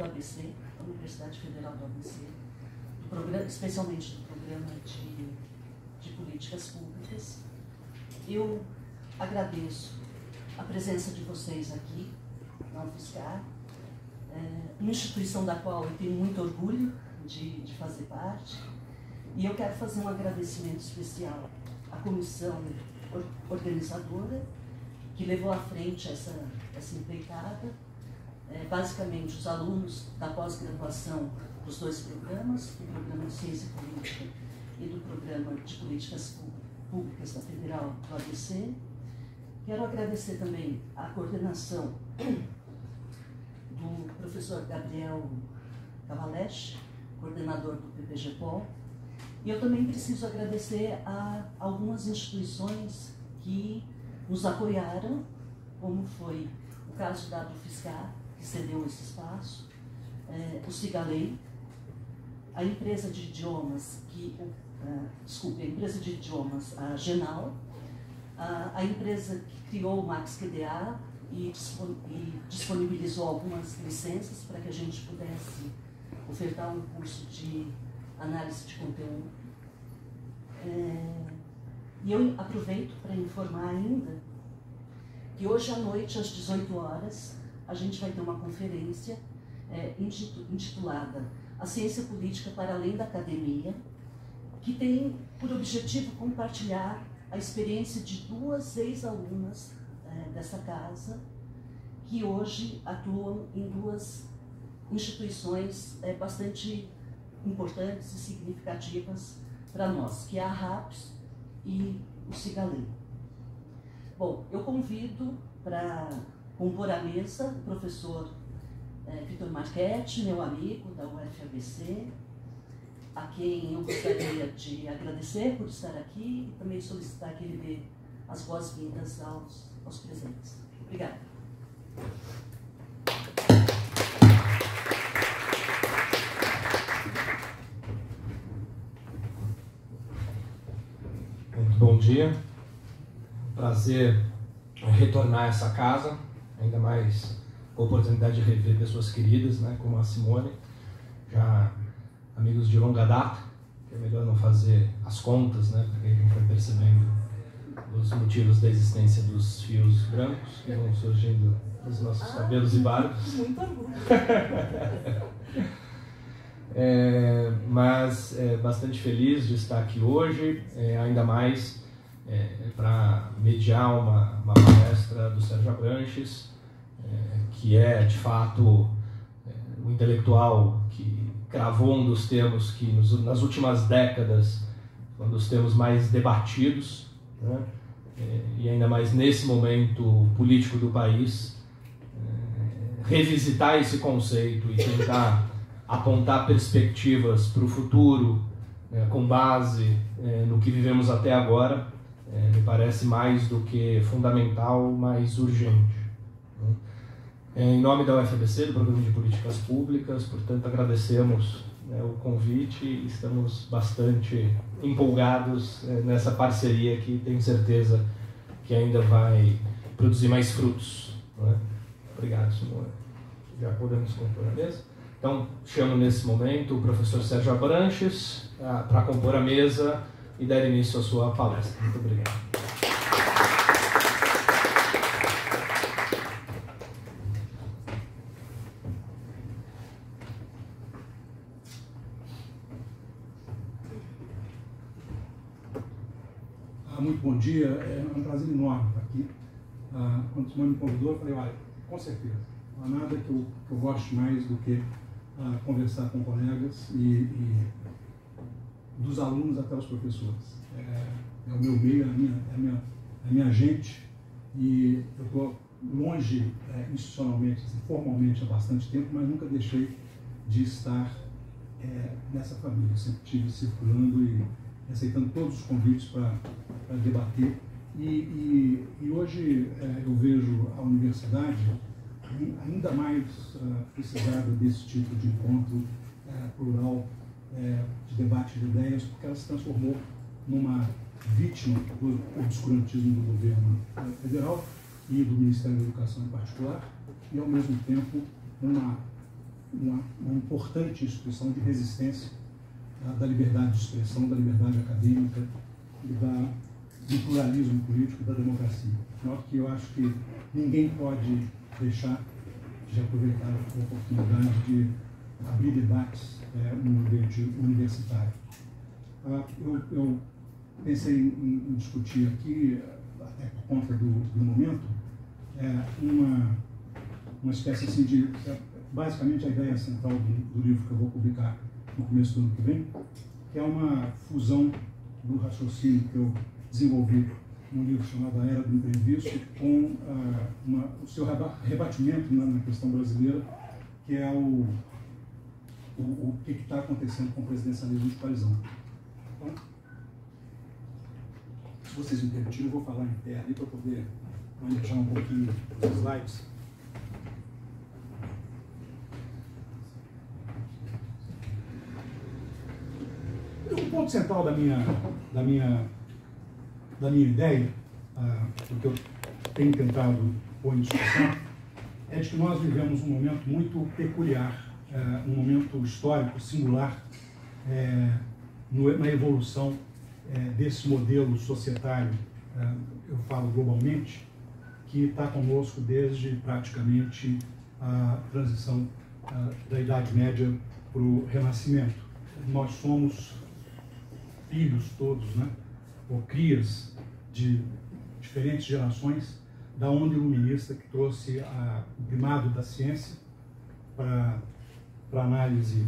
do ABC, da Universidade Federal do ABC, do programa, especialmente do programa de políticas públicas. Eu agradeço a presença de vocês aqui na UFSCar, uma instituição da qual eu tenho muito orgulho de fazer parte, e eu quero fazer um agradecimento especial à comissão organizadora que levou à frente essa empreitada, basicamente os alunos da pós-graduação dos dois programas, do programa de Ciência Política e do programa de Políticas Públicas da Federal do ABC. Quero agradecer também a coordenação do professor Gabriel Cavaleschi, coordenador do PPG-POL, e eu também preciso agradecer a algumas instituições que nos apoiaram, como foi o caso da UFSCar, que cedeu esse espaço, o Cigalei, a empresa de idiomas, a Genal, a empresa que criou o MaxQDA e disponibilizou algumas licenças para que a gente pudesse ofertar um curso de análise de conteúdo. E eu aproveito para informar ainda que hoje à noite, às 18 horas, a gente vai ter uma conferência intitulada A Ciência Política para Além da Academia, que tem por objetivo compartilhar a experiência de duas ex-alunas dessa casa, que hoje atuam em duas instituições bastante importantes e significativas para nós, que é a RAPS e o Cigalei. Bom, eu convido para compor a mesa o professor Vitor Marchetti, meu amigo da UFABC, a quem eu gostaria de agradecer por estar aqui e também solicitar que ele dê as boas-vindas aos presentes. Obrigada. Muito bom dia. Prazer retornar a essa casa, ainda mais com a oportunidade de rever pessoas queridas, né, como a Simone, já amigos de longa data, que é melhor não fazer as contas, né, porque a gente vai percebendo os motivos da existência dos fios brancos que vão surgindo dos nossos cabelos e barbas. Muito orgulho. Mas bastante feliz de estar aqui hoje, ainda mais para mediar uma palestra do Sérgio Abranches, que é de fato o intelectual que cravou um dos termos que nas últimas décadas foi um dos termos mais debatidos, né? E ainda mais nesse momento político do país, revisitar esse conceito e tentar apontar perspectivas para o futuro, com base no que vivemos até agora, me parece mais do que fundamental, mais urgente. Em nome da UFABC, do Programa de Políticas Públicas, portanto, agradecemos o convite e estamos bastante empolgados nessa parceria que tenho certeza que ainda vai produzir mais frutos. Não é? Obrigado, Simone. Já podemos compor a mesa. Então, chamo nesse momento o professor Sérgio Abranches para compor a mesa e dar início à sua palestra. Muito obrigado. Muito bom dia, é um prazer enorme estar aqui. Quando o Simone me convidou, eu falei, olha, com certeza, não há nada que eu goste mais do que conversar com colegas e dos alunos até os professores. É o meu meio, é a minha gente, e eu estou longe institucionalmente, assim, formalmente há bastante tempo, mas nunca deixei de estar nessa família. Eu sempre estive circulando e aceitando todos os convites para debater. E hoje eu vejo a universidade ainda mais precisada desse tipo de encontro plural, de debate de ideias, porque ela se transformou numa vítima do obscurantismo do governo federal e do Ministério da Educação em particular, e ao mesmo tempo uma uma importante instituição de resistência da liberdade de expressão, da liberdade acadêmica e do pluralismo político, da democracia. De modo que eu acho que ninguém pode deixar de aproveitar a oportunidade de abrir debates no ambiente universitário. Eu pensei em discutir aqui, até por conta do momento, uma espécie assim de... basicamente a ideia central do livro que eu vou publicar no começo do ano que vem, que é uma fusão do raciocínio que eu desenvolvi num livro chamado A Era do Imprevisto, com o seu rebatimento na questão brasileira, que é o que está acontecendo com o presidencialismo de coalizão. Então, se vocês me permitirem, eu vou falar em pé ali para poder manejar um pouquinho os slides. O ponto central da minha ideia, o que eu tenho tentado pôr em discussão, é de que nós vivemos um momento muito peculiar, um momento histórico singular na evolução desse modelo societário, eu falo globalmente, que está conosco desde praticamente a transição da Idade Média para o Renascimento. Nós somos filhos todos, né, ou crias de diferentes gerações da onda iluminista que trouxe o primado da ciência para a análise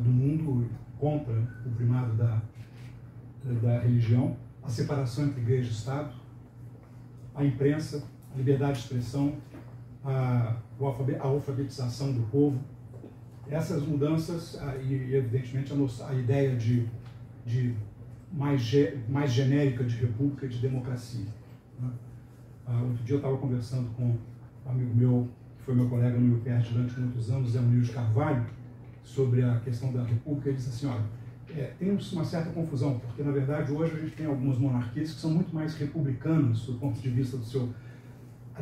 do mundo contra o primado da religião, a separação entre igreja e Estado, a imprensa, a liberdade de expressão, a alfabetização do povo. Essas mudanças, e evidentemente a ideia de mais genérica de república e de democracia. Outro dia eu estava conversando com um amigo meu, que foi meu colega no UPR durante muitos anos, Zé Muniz de Carvalho, sobre a questão da república. Ele disse assim, olha, tem uma certa confusão, porque na verdade hoje a gente tem algumas monarquias que são muito mais republicanas do ponto de vista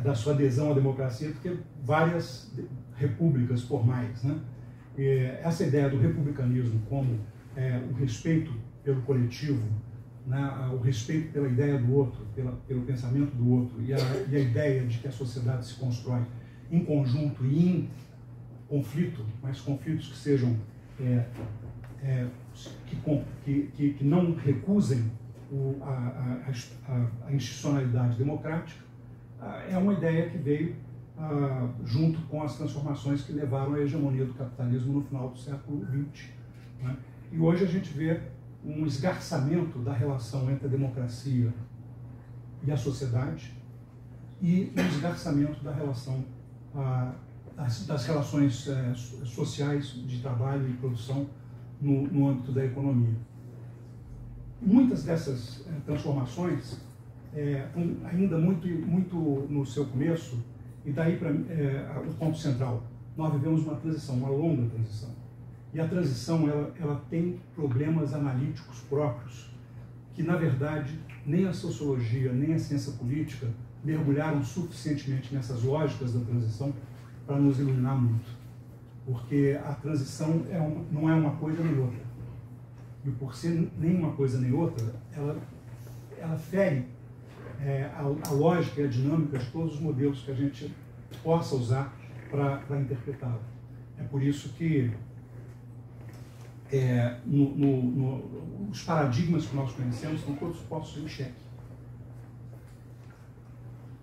da sua adesão à democracia do que várias repúblicas formais, né? Essa ideia do republicanismo como o respeito pelo coletivo, né, o respeito pela ideia do outro, pelo pensamento do outro, e a ideia de que a sociedade se constrói em conjunto e em conflito, mas conflitos que sejam que não recusem a institucionalidade democrática, é uma ideia que veio junto com as transformações que levaram à hegemonia do capitalismo no final do século XX. Né? E hoje a gente vê um esgarçamento da relação entre a democracia e a sociedade e um esgarçamento da relação das relações sociais de trabalho e produção no âmbito da economia. Muitas dessas transformações ainda muito no seu começo, e daí para o ponto central, nós vivemos uma transição, uma longa transição. E a transição ela tem problemas analíticos próprios, que na verdade nem a sociologia, nem a ciência política mergulharam suficientemente nessas lógicas da transição para nos iluminar muito. Porque a transição não é uma coisa nem outra. E por ser nem uma coisa nem outra, ela fere a lógica e a dinâmica de todos os modelos que a gente possa usar para interpretá-la. É por isso que os paradigmas que nós conhecemos estão todos postos em xeque.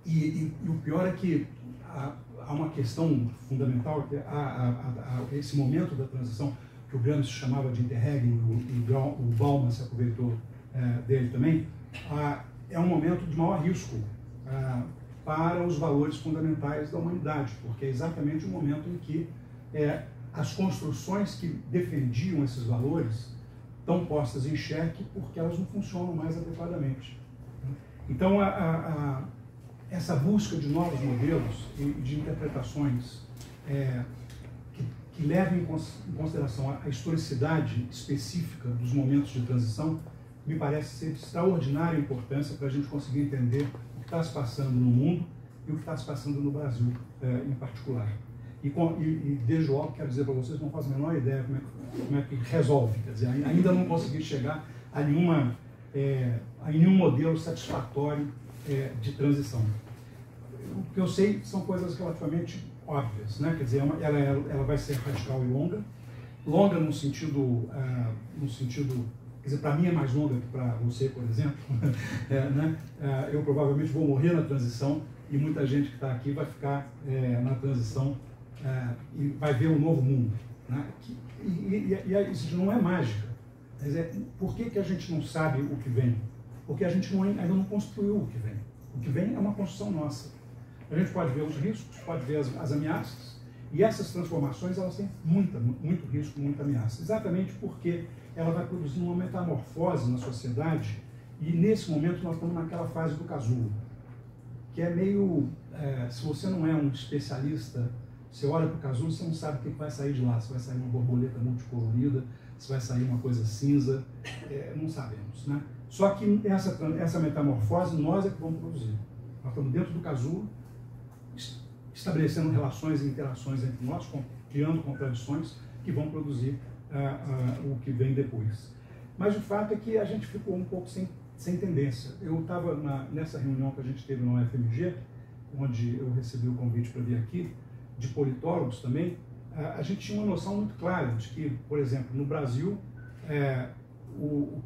E o pior é que há uma questão fundamental, que esse momento da transição, que o Gramsci chamava de interregno, o Bauman se aproveitou dele também, é um momento de maior risco para os valores fundamentais da humanidade, porque é exatamente o momento em que as construções que defendiam esses valores estão postas em xeque porque elas não funcionam mais adequadamente. Então, essa busca de novos modelos e de interpretações que levem em consideração a historicidade específica dos momentos de transição me parece ser de extraordinária importância para a gente conseguir entender o que está se passando no mundo e o que está se passando no Brasil em particular. E desde logo, quero dizer para vocês, não faço a menor ideia como é que resolve. Quer dizer, ainda não consegui chegar a nenhum modelo satisfatório de transição. O que eu sei são coisas relativamente óbvias, né? Quer dizer, ela vai ser radical e longa no sentido, quer dizer, para mim é mais longa que para você, por exemplo. Né? Eu provavelmente vou morrer na transição e muita gente que está aqui vai ficar na transição e vai ver um novo mundo. Né? E isso não é mágica. Quer dizer, por que a gente não sabe o que vem? Porque a gente ainda não construiu o que vem. O que vem é uma construção nossa. A gente pode ver os riscos, pode ver as ameaças, e essas transformações elas têm muito risco, muita ameaça. Exatamente porque ela vai produzindo uma metamorfose na sociedade, e nesse momento nós estamos naquela fase do casulo, que é meio, se você não é um especialista, você olha para o casulo, você não sabe o que vai sair de lá, se vai sair uma borboleta multicolorida, se vai sair uma coisa cinza, não sabemos, né? Só que essa metamorfose nós é que vamos produzir. Nós estamos dentro do casulo, estabelecendo relações e interações entre nós, criando contradições que vão produzir o que vem depois. Mas o fato é que a gente ficou um pouco sem tendência. Eu estava nessa reunião que a gente teve na UFMG, onde eu recebi o convite para vir aqui, de politólogos também. A gente tinha uma noção muito clara de que, por exemplo, no Brasil,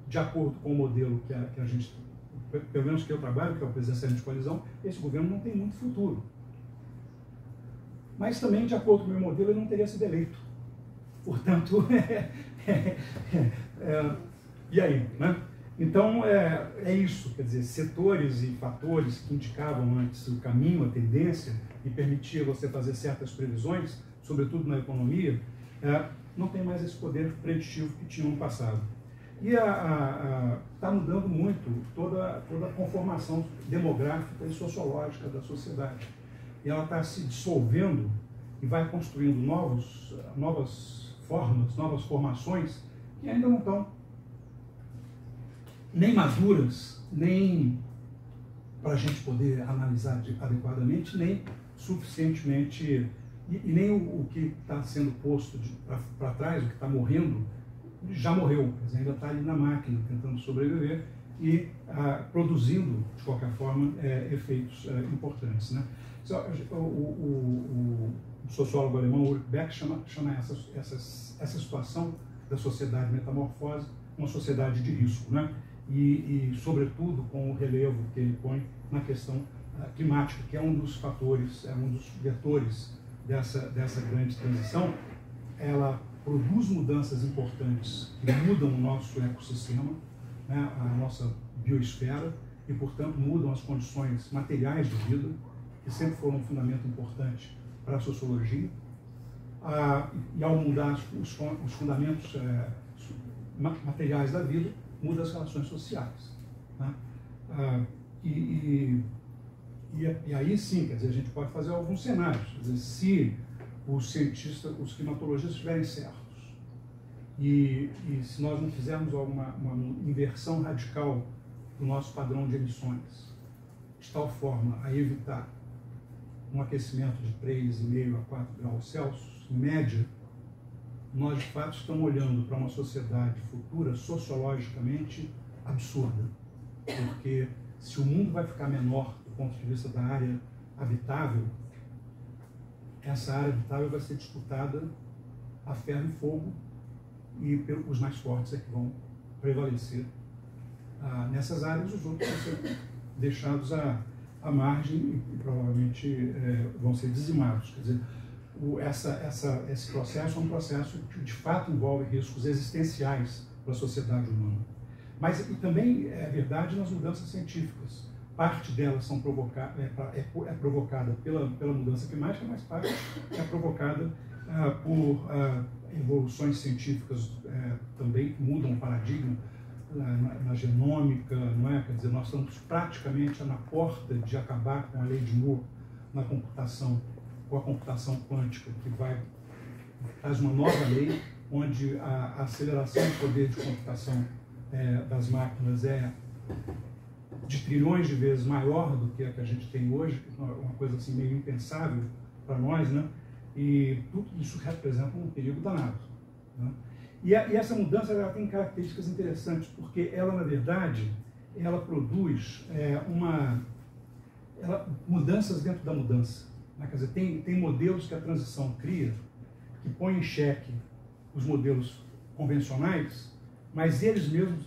de acordo com o modelo que a gente, pelo menos que eu trabalho, que é o presidencialismo de coalizão, esse governo não tem muito futuro. Mas também, de acordo com o meu modelo, ele não teria sido eleito. Portanto, e aí, né? Então, é isso, quer dizer, setores e fatores que indicavam antes o caminho, a tendência, e permitia você fazer certas previsões, sobretudo na economia, não tem mais esse poder preditivo que tinham no passado. E está mudando muito toda a conformação demográfica e sociológica da sociedade. E ela está se dissolvendo e vai construindo novas formas, novas formações que ainda não estão nem maduras, nem para a gente poder analisar adequadamente, nem suficientemente, e nem o que está sendo posto para trás, o que está morrendo, já morreu, quer dizer, ainda está ali na máquina, tentando sobreviver e produzindo, de qualquer forma, efeitos importantes, né? O sociólogo alemão Ulrich Beck chama essa situação da sociedade metamorfose uma sociedade de risco, né? E sobretudo com o relevo que ele põe na questão climática, que é um dos fatores, um dos vetores dessa grande transição. Ela produz mudanças importantes que mudam o nosso ecossistema, né, a nossa biosfera, e, portanto, mudam as condições materiais de vida, que sempre foram um fundamento importante para a sociologia, e ao mudar os fundamentos materiais da vida, muda as relações sociais. Né? E aí sim, quer dizer, a gente pode fazer alguns cenários. Quer dizer, se os cientistas, os climatologistas estiverem certos, e se nós não fizermos uma inversão radical do nosso padrão de emissões, de tal forma a evitar um aquecimento de 3,5 a 4 graus Celsius, em média, nós de fato estamos olhando para uma sociedade futura sociologicamente absurda. Porque se o mundo vai ficar menor do ponto de vista da área habitável, essa área habitável vai ser disputada a ferro e fogo, e os mais fortes é que vão prevalecer nessas áreas, os outros vão ser deixados à margem e provavelmente vão ser dizimados. Quer dizer, esse processo é um processo que de fato envolve riscos existenciais para a sociedade humana. Mas e também é verdade nas mudanças científicas. Parte delas é provocada pela mudança climática, mas parte é provocada por evoluções científicas também que mudam o paradigma na genômica, não é? Quer dizer, nós estamos praticamente na porta de acabar com a lei de Moore na computação, com a computação quântica, que faz uma nova lei onde a aceleração do poder de computação das máquinas é de trilhões de vezes maior do que a gente tem hoje, uma coisa assim meio impensável para nós, né? E tudo isso representa um perigo danado, né? E essa mudança ela tem características interessantes, porque ela, na verdade, ela produz mudanças dentro da mudança, né? Quer dizer, tem modelos que a transição cria que põem em xeque os modelos convencionais, mas eles mesmos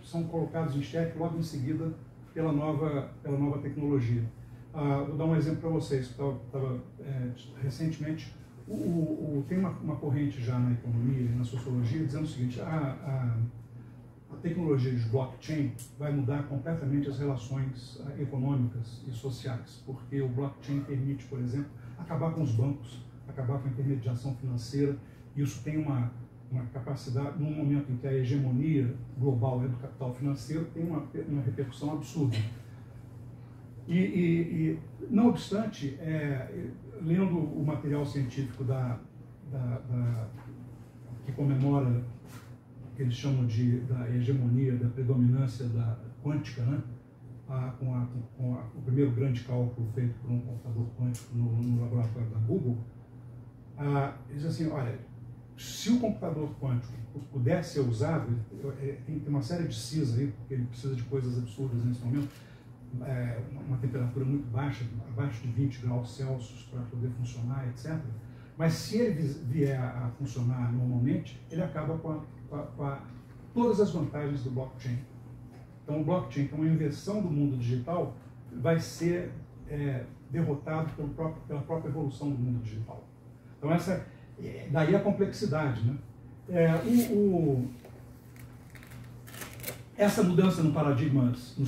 são colocados em xeque logo em seguida pela nova tecnologia. Vou dar um exemplo para vocês. Recentemente, tem uma corrente já na economia e na sociologia dizendo o seguinte: a tecnologia de blockchain vai mudar completamente as relações econômicas e sociais, porque o blockchain permite, por exemplo, acabar com os bancos, acabar com a intermediação financeira. Isso tem uma capacidade, num momento em que a hegemonia global é do capital financeiro, tem uma repercussão absurda. E não obstante, lendo o material científico que comemora o que eles chamam da hegemonia, da predominância da quântica, né? Com o primeiro grande cálculo feito por um computador quântico no laboratório da Google, eles assim, olha, se o computador quântico puder ser usado, tem uma série de CIS aí, porque ele precisa de coisas absurdas nesse momento, uma temperatura muito baixa, abaixo de 20 graus Celsius para poder funcionar, etc. Mas se ele vier a funcionar normalmente, ele acaba com todas as vantagens do blockchain. Então o blockchain, que é uma inversão do mundo digital, vai ser derrotado pela própria evolução do mundo digital. Então daí a complexidade, né? Essa mudança nos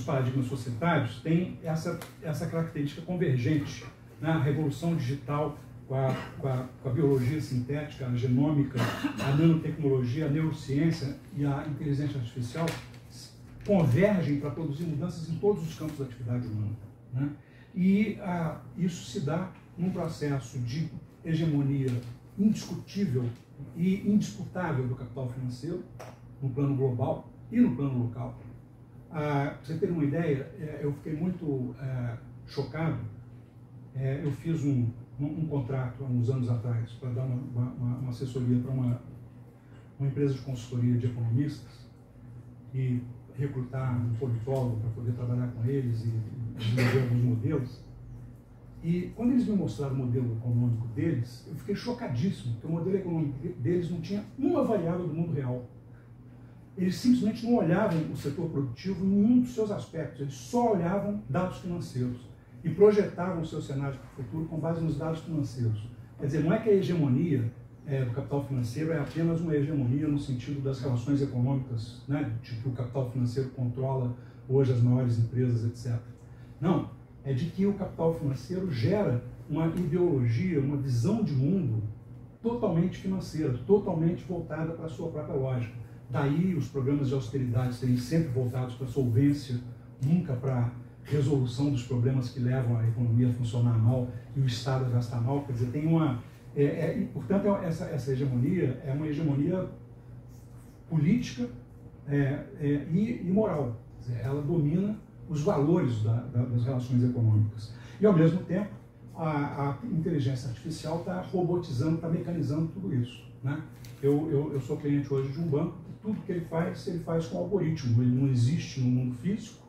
paradigmas societários tem essa característica convergente, né? A revolução digital com a biologia sintética, a genômica, a nanotecnologia, a neurociência e a inteligência artificial convergem para produzir mudanças em todos os campos da atividade humana, né? E isso se dá num processo de hegemonia indiscutível e indisputável do capital financeiro no plano global e no plano local. Para você ter uma ideia, eu fiquei muito chocado. Eu fiz um contrato há uns anos atrás para dar uma assessoria para uma empresa de consultoria de economistas e recrutar um politólogo para poder trabalhar com eles e desenvolver alguns modelos. E quando eles me mostraram o modelo econômico deles, eu fiquei chocadíssimo, porque o modelo econômico deles não tinha uma variável do mundo real. Eles simplesmente não olhavam o setor produtivo em nenhum dos seus aspectos, eles só olhavam dados financeiros e projetavam o seu cenário para o futuro com base nos dados financeiros. Quer dizer, não é que a hegemonia do capital financeiro é apenas uma hegemonia no sentido das relações econômicas, né, de que o capital financeiro controla hoje as maiores empresas, etc. Não, é de que o capital financeiro gera uma ideologia, uma visão de mundo totalmente financeira, totalmente voltada para a sua própria lógica. Daí os programas de austeridade serem sempre voltados para a solvência, nunca para a resolução dos problemas que levam a economia a funcionar mal e o Estado a gastar mal. Quer dizer, tem portanto, essa hegemonia é uma hegemonia política e moral. Quer dizer, ela domina os valores das relações econômicas. E, ao mesmo tempo, a inteligência artificial está robotizando, está mecanizando tudo isso, né? Eu sou cliente hoje de um banco, e tudo que ele faz com algoritmo. Ele não existe no mundo físico.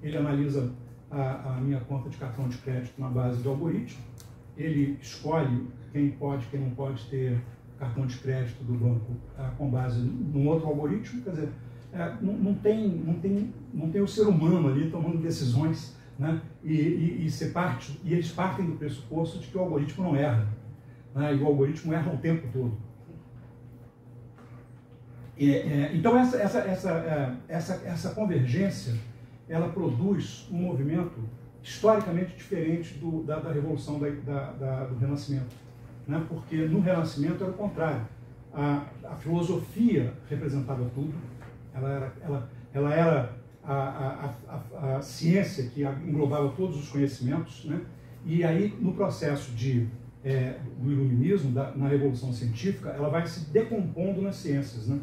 Ele analisa a minha conta de cartão de crédito na base de algoritmo. Ele escolhe quem pode, quem não pode ter cartão de crédito do banco com base num outro algoritmo. Quer dizer, não tem o ser humano ali tomando decisões, né? E eles partem do pressuposto de que o algoritmo não erra, né? E o algoritmo erra o tempo todo. Então essa convergência, ela produz um movimento historicamente diferente da Revolução do Renascimento, né? Porque no Renascimento era o contrário. A filosofia representava tudo. Ela era a ciência que englobava todos os conhecimentos, né? E aí, no processo do iluminismo, na Revolução Científica, ela vai se decompondo nas ciências, né?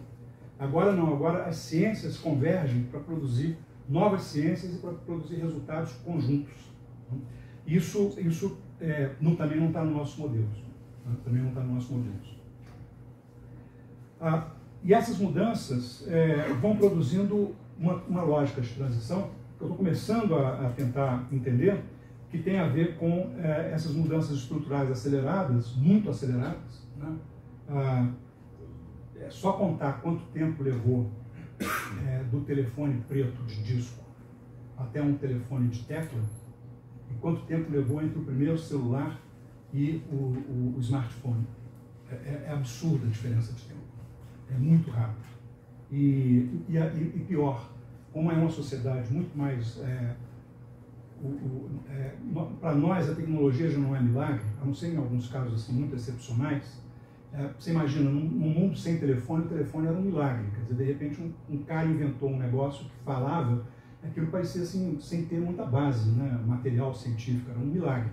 Agora não, agora as ciências convergem para produzir novas ciências e para produzir resultados conjuntos. Isso também não está no nosso modelo. Também não está no nosso modelo. E essas mudanças vão produzindo uma lógica de transição que eu estou começando a tentar entender, que tem a ver com essas mudanças estruturais aceleradas, muito aceleradas, né? É só contar quanto tempo levou do telefone preto de disco até um telefone de tecla, e quanto tempo levou entre o primeiro celular e o smartphone. É absurda a diferença de tempo. É muito rápido. E pior, como é uma sociedade muito mais... para nós, a tecnologia já não é milagre, a não ser em alguns casos assim, muito excepcionais. Você imagina, num mundo sem telefone, o telefone era um milagre. Quer dizer, de repente, um cara inventou um negócio que falava, aquilo parecia assim, sem ter muita base, né, material científico, era um milagre.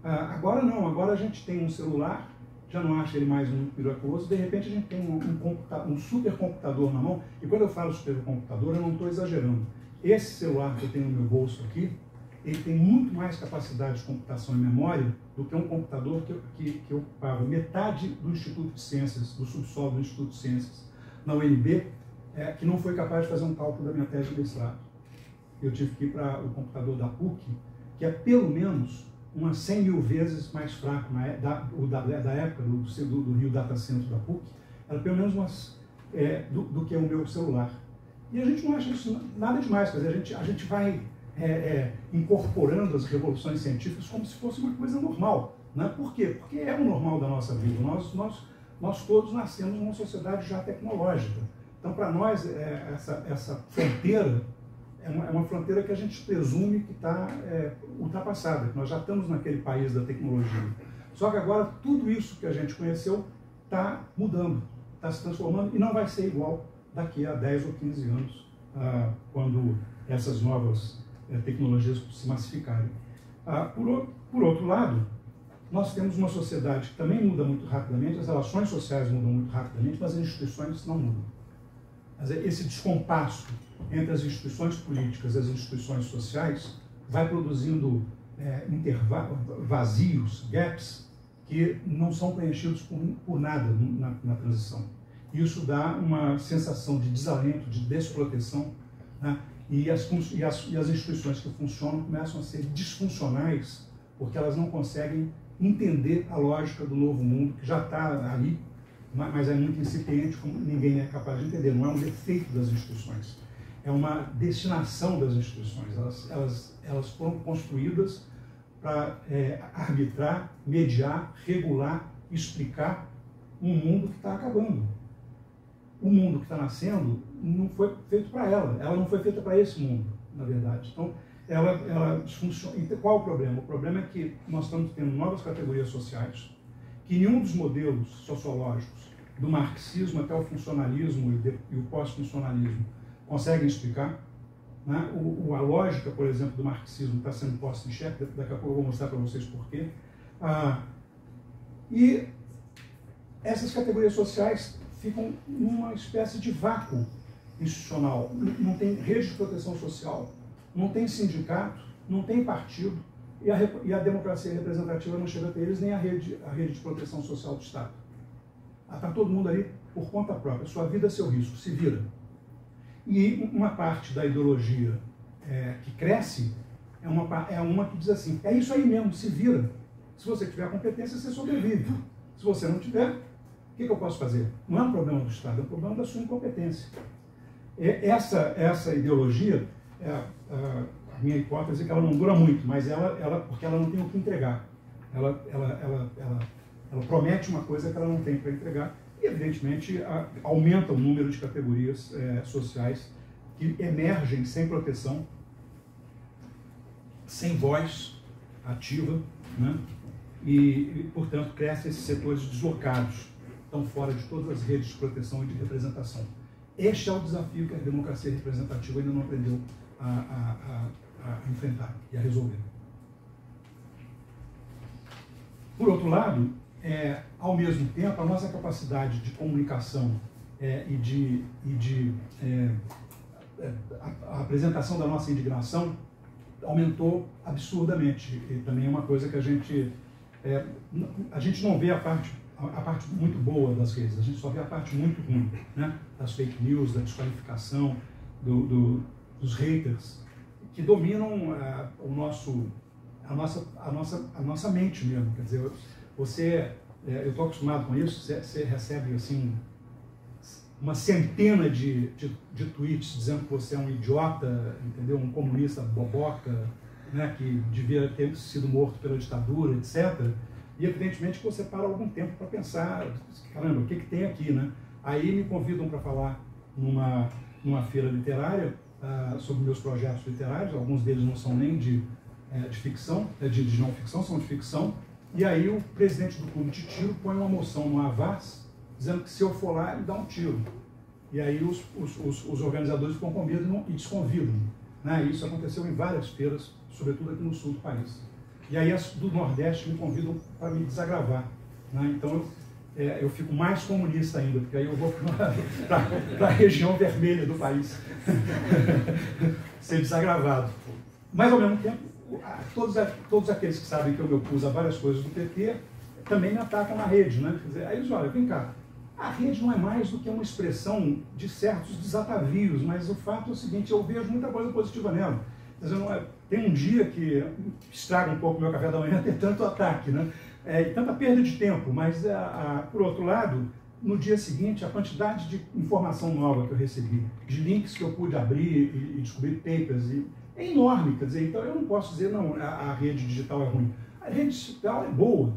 Agora não, agora a gente tem um celular, já não acha ele mais muito miraculoso, de repente a gente tem um supercomputador na mão, e quando eu falo supercomputador, eu não estou exagerando. Esse celular que eu tenho no meu bolso aqui, ele tem muito mais capacidade de computação e memória do que um computador que ocupava metade do Instituto de Ciências, do subsolo do Instituto de Ciências, na UNB, que não foi capaz de fazer um cálculo da minha tese de mestrado. Eu tive que ir para o computador da PUC, que é pelo menos umas 100 mil vezes mais fraco da época do Rio Data Center da PUC, era pelo menos do que o meu celular. E a gente não acha isso nada demais, quer dizer, a gente vai incorporando as revoluções científicas como se fosse uma coisa normal. Né? Por quê? Porque é o normal da nossa vida. Nós todos nascemos numa sociedade já tecnológica. Então, para nós, essa fronteira é uma fronteira que a gente presume que está ultrapassada, que nós já estamos naquele país da tecnologia. Só que agora tudo isso que a gente conheceu está mudando, está se transformando e não vai ser igual daqui a 10 ou 15 anos, quando essas novas tecnologias se massificarem. Por outro lado, nós temos uma sociedade que também muda muito rapidamente, as relações sociais mudam muito rapidamente, mas as instituições não mudam. Esse descompasso entre as instituições políticas e as instituições sociais vai produzindo vazios, gaps, que não são preenchidos por nada na transição. Isso dá uma sensação de desalento, de desproteção, né? E as instituições que funcionam começam a ser disfuncionais, porque elas não conseguem entender a lógica do novo mundo, que já está ali, mas é muito incipiente, como ninguém é capaz de entender. Não é um defeito das instituições, é uma destinação das instituições. Elas foram construídas para arbitrar, mediar, regular, explicar um mundo que está acabando. O mundo que está nascendo não foi feito para ela não foi feita para esse mundo, na verdade. Então, ela desfunciona. E qual é o problema? O problema é que nós estamos tendo novas categorias sociais, que nenhum dos modelos sociológicos, do marxismo até o funcionalismo e o pós-funcionalismo, conseguem explicar. Né? A lógica, por exemplo, do marxismo está sendo posta em xeque, daqui a pouco eu vou mostrar para vocês porquê. E essas categorias sociais ficam numa espécie de vácuo institucional. Não tem rede de proteção social, não tem sindicato, não tem partido, e a democracia representativa não chega até eles, nem a rede de proteção social do Estado. Está todo mundo ali por conta própria, sua vida é seu risco, se vira. E uma parte da ideologia que cresce é uma que diz assim, é isso aí mesmo, se vira. Se você tiver competência, você sobrevive. Se você não tiver, o que eu posso fazer? Não é um problema do Estado, é um problema da sua incompetência. Essa ideologia, a minha hipótese é que ela não dura muito, mas porque ela não tem o que entregar. Ela promete uma coisa que ela não tem para entregar e, evidentemente, aumenta o número de categorias sociais que emergem sem proteção, sem voz ativa, né? E, portanto, crescem esses setores deslocados, estão fora de todas as redes de proteção e de representação. Este é o desafio que a democracia representativa ainda não aprendeu a enfrentar e a resolver. Por outro lado, ao mesmo tempo, a nossa capacidade de comunicação a apresentação da nossa indignação aumentou absurdamente. E também é uma coisa que a gente a gente não vê a parte muito boa das redes, a gente só vê a parte muito ruim, né? Das fake news, da desqualificação, dos haters, que dominam a nossa mente mesmo. Quer dizer, eu estou acostumado com isso, você recebe assim uma centena de tweets dizendo que você é um idiota, entendeu? Um comunista boboca, né? Que devia ter sido morto pela ditadura, etc. E evidentemente que você para algum tempo para pensar, caramba, o que tem aqui, né? Aí me convidam para falar numa feira literária sobre meus projetos literários, alguns deles não são nem de ficção, de não ficção, são de ficção. E aí o presidente do clube de tiro põe uma moção no Avaz, dizendo que se eu for lá, ele dá um tiro. E aí os organizadores ficam com medo e desconvidam. Né? Isso aconteceu em várias feiras, sobretudo aqui no sul do país. E aí as do Nordeste me convidam para me desagravar. Né? Então eu fico mais comunista ainda, porque aí eu vou para a região vermelha do país ser desagravado. Mas ao mesmo tempo, todos aqueles que sabem que eu me opus a várias coisas do PT também me atacam na rede. Né? Quer dizer, aí eles olham, vem cá, a rede não é mais do que uma expressão de certos desatavios, mas o fato é o seguinte, eu vejo muita coisa positiva nela. Quer dizer, tem um dia que estraga um pouco o meu café da manhã ter tanto ataque, né? E tanta perda de tempo, mas por outro lado, no dia seguinte, a quantidade de informação nova que eu recebi, de links que eu pude abrir e descobrir papers, é enorme. Quer dizer, então eu não posso dizer, não, a rede digital é ruim. A rede digital é boa.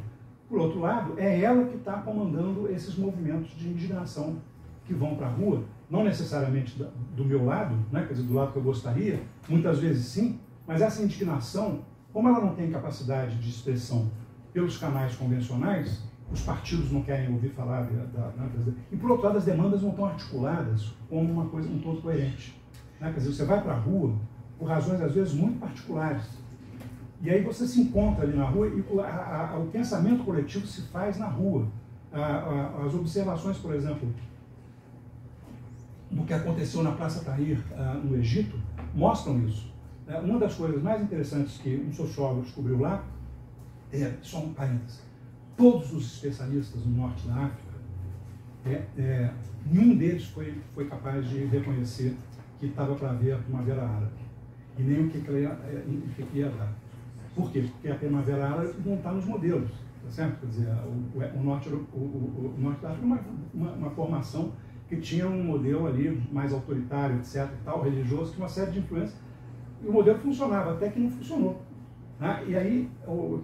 Por outro lado, é ela que está comandando esses movimentos de indignação que vão para a rua, não necessariamente do meu lado, né, quer dizer, do lado que eu gostaria, muitas vezes sim, mas essa indignação, como ela não tem capacidade de expressão pelos canais convencionais, os partidos não querem ouvir falar e por outro lado as demandas não estão articuladas como uma coisa um todo coerente. Né? Quer dizer, você vai para a rua por razões às vezes muito particulares, e aí você se encontra ali na rua e o pensamento coletivo se faz na rua. As observações, por exemplo, do que aconteceu na Praça Tahrir, no Egito, mostram isso. Uma das coisas mais interessantes que um sociólogo descobriu lá, só um parênteses, todos os especialistas no norte da África, nenhum deles foi capaz de reconhecer que estava para haver a Primavera Árabe, e nem o que ia dar. Por quê? Porque a Primavera Árabe não está nos modelos, tá certo? Quer dizer, o norte da África é uma formação que tinha um modelo ali mais autoritário, etc., e tal, religioso, tinha uma série de influências, e o modelo funcionava, até que não funcionou. Né? E aí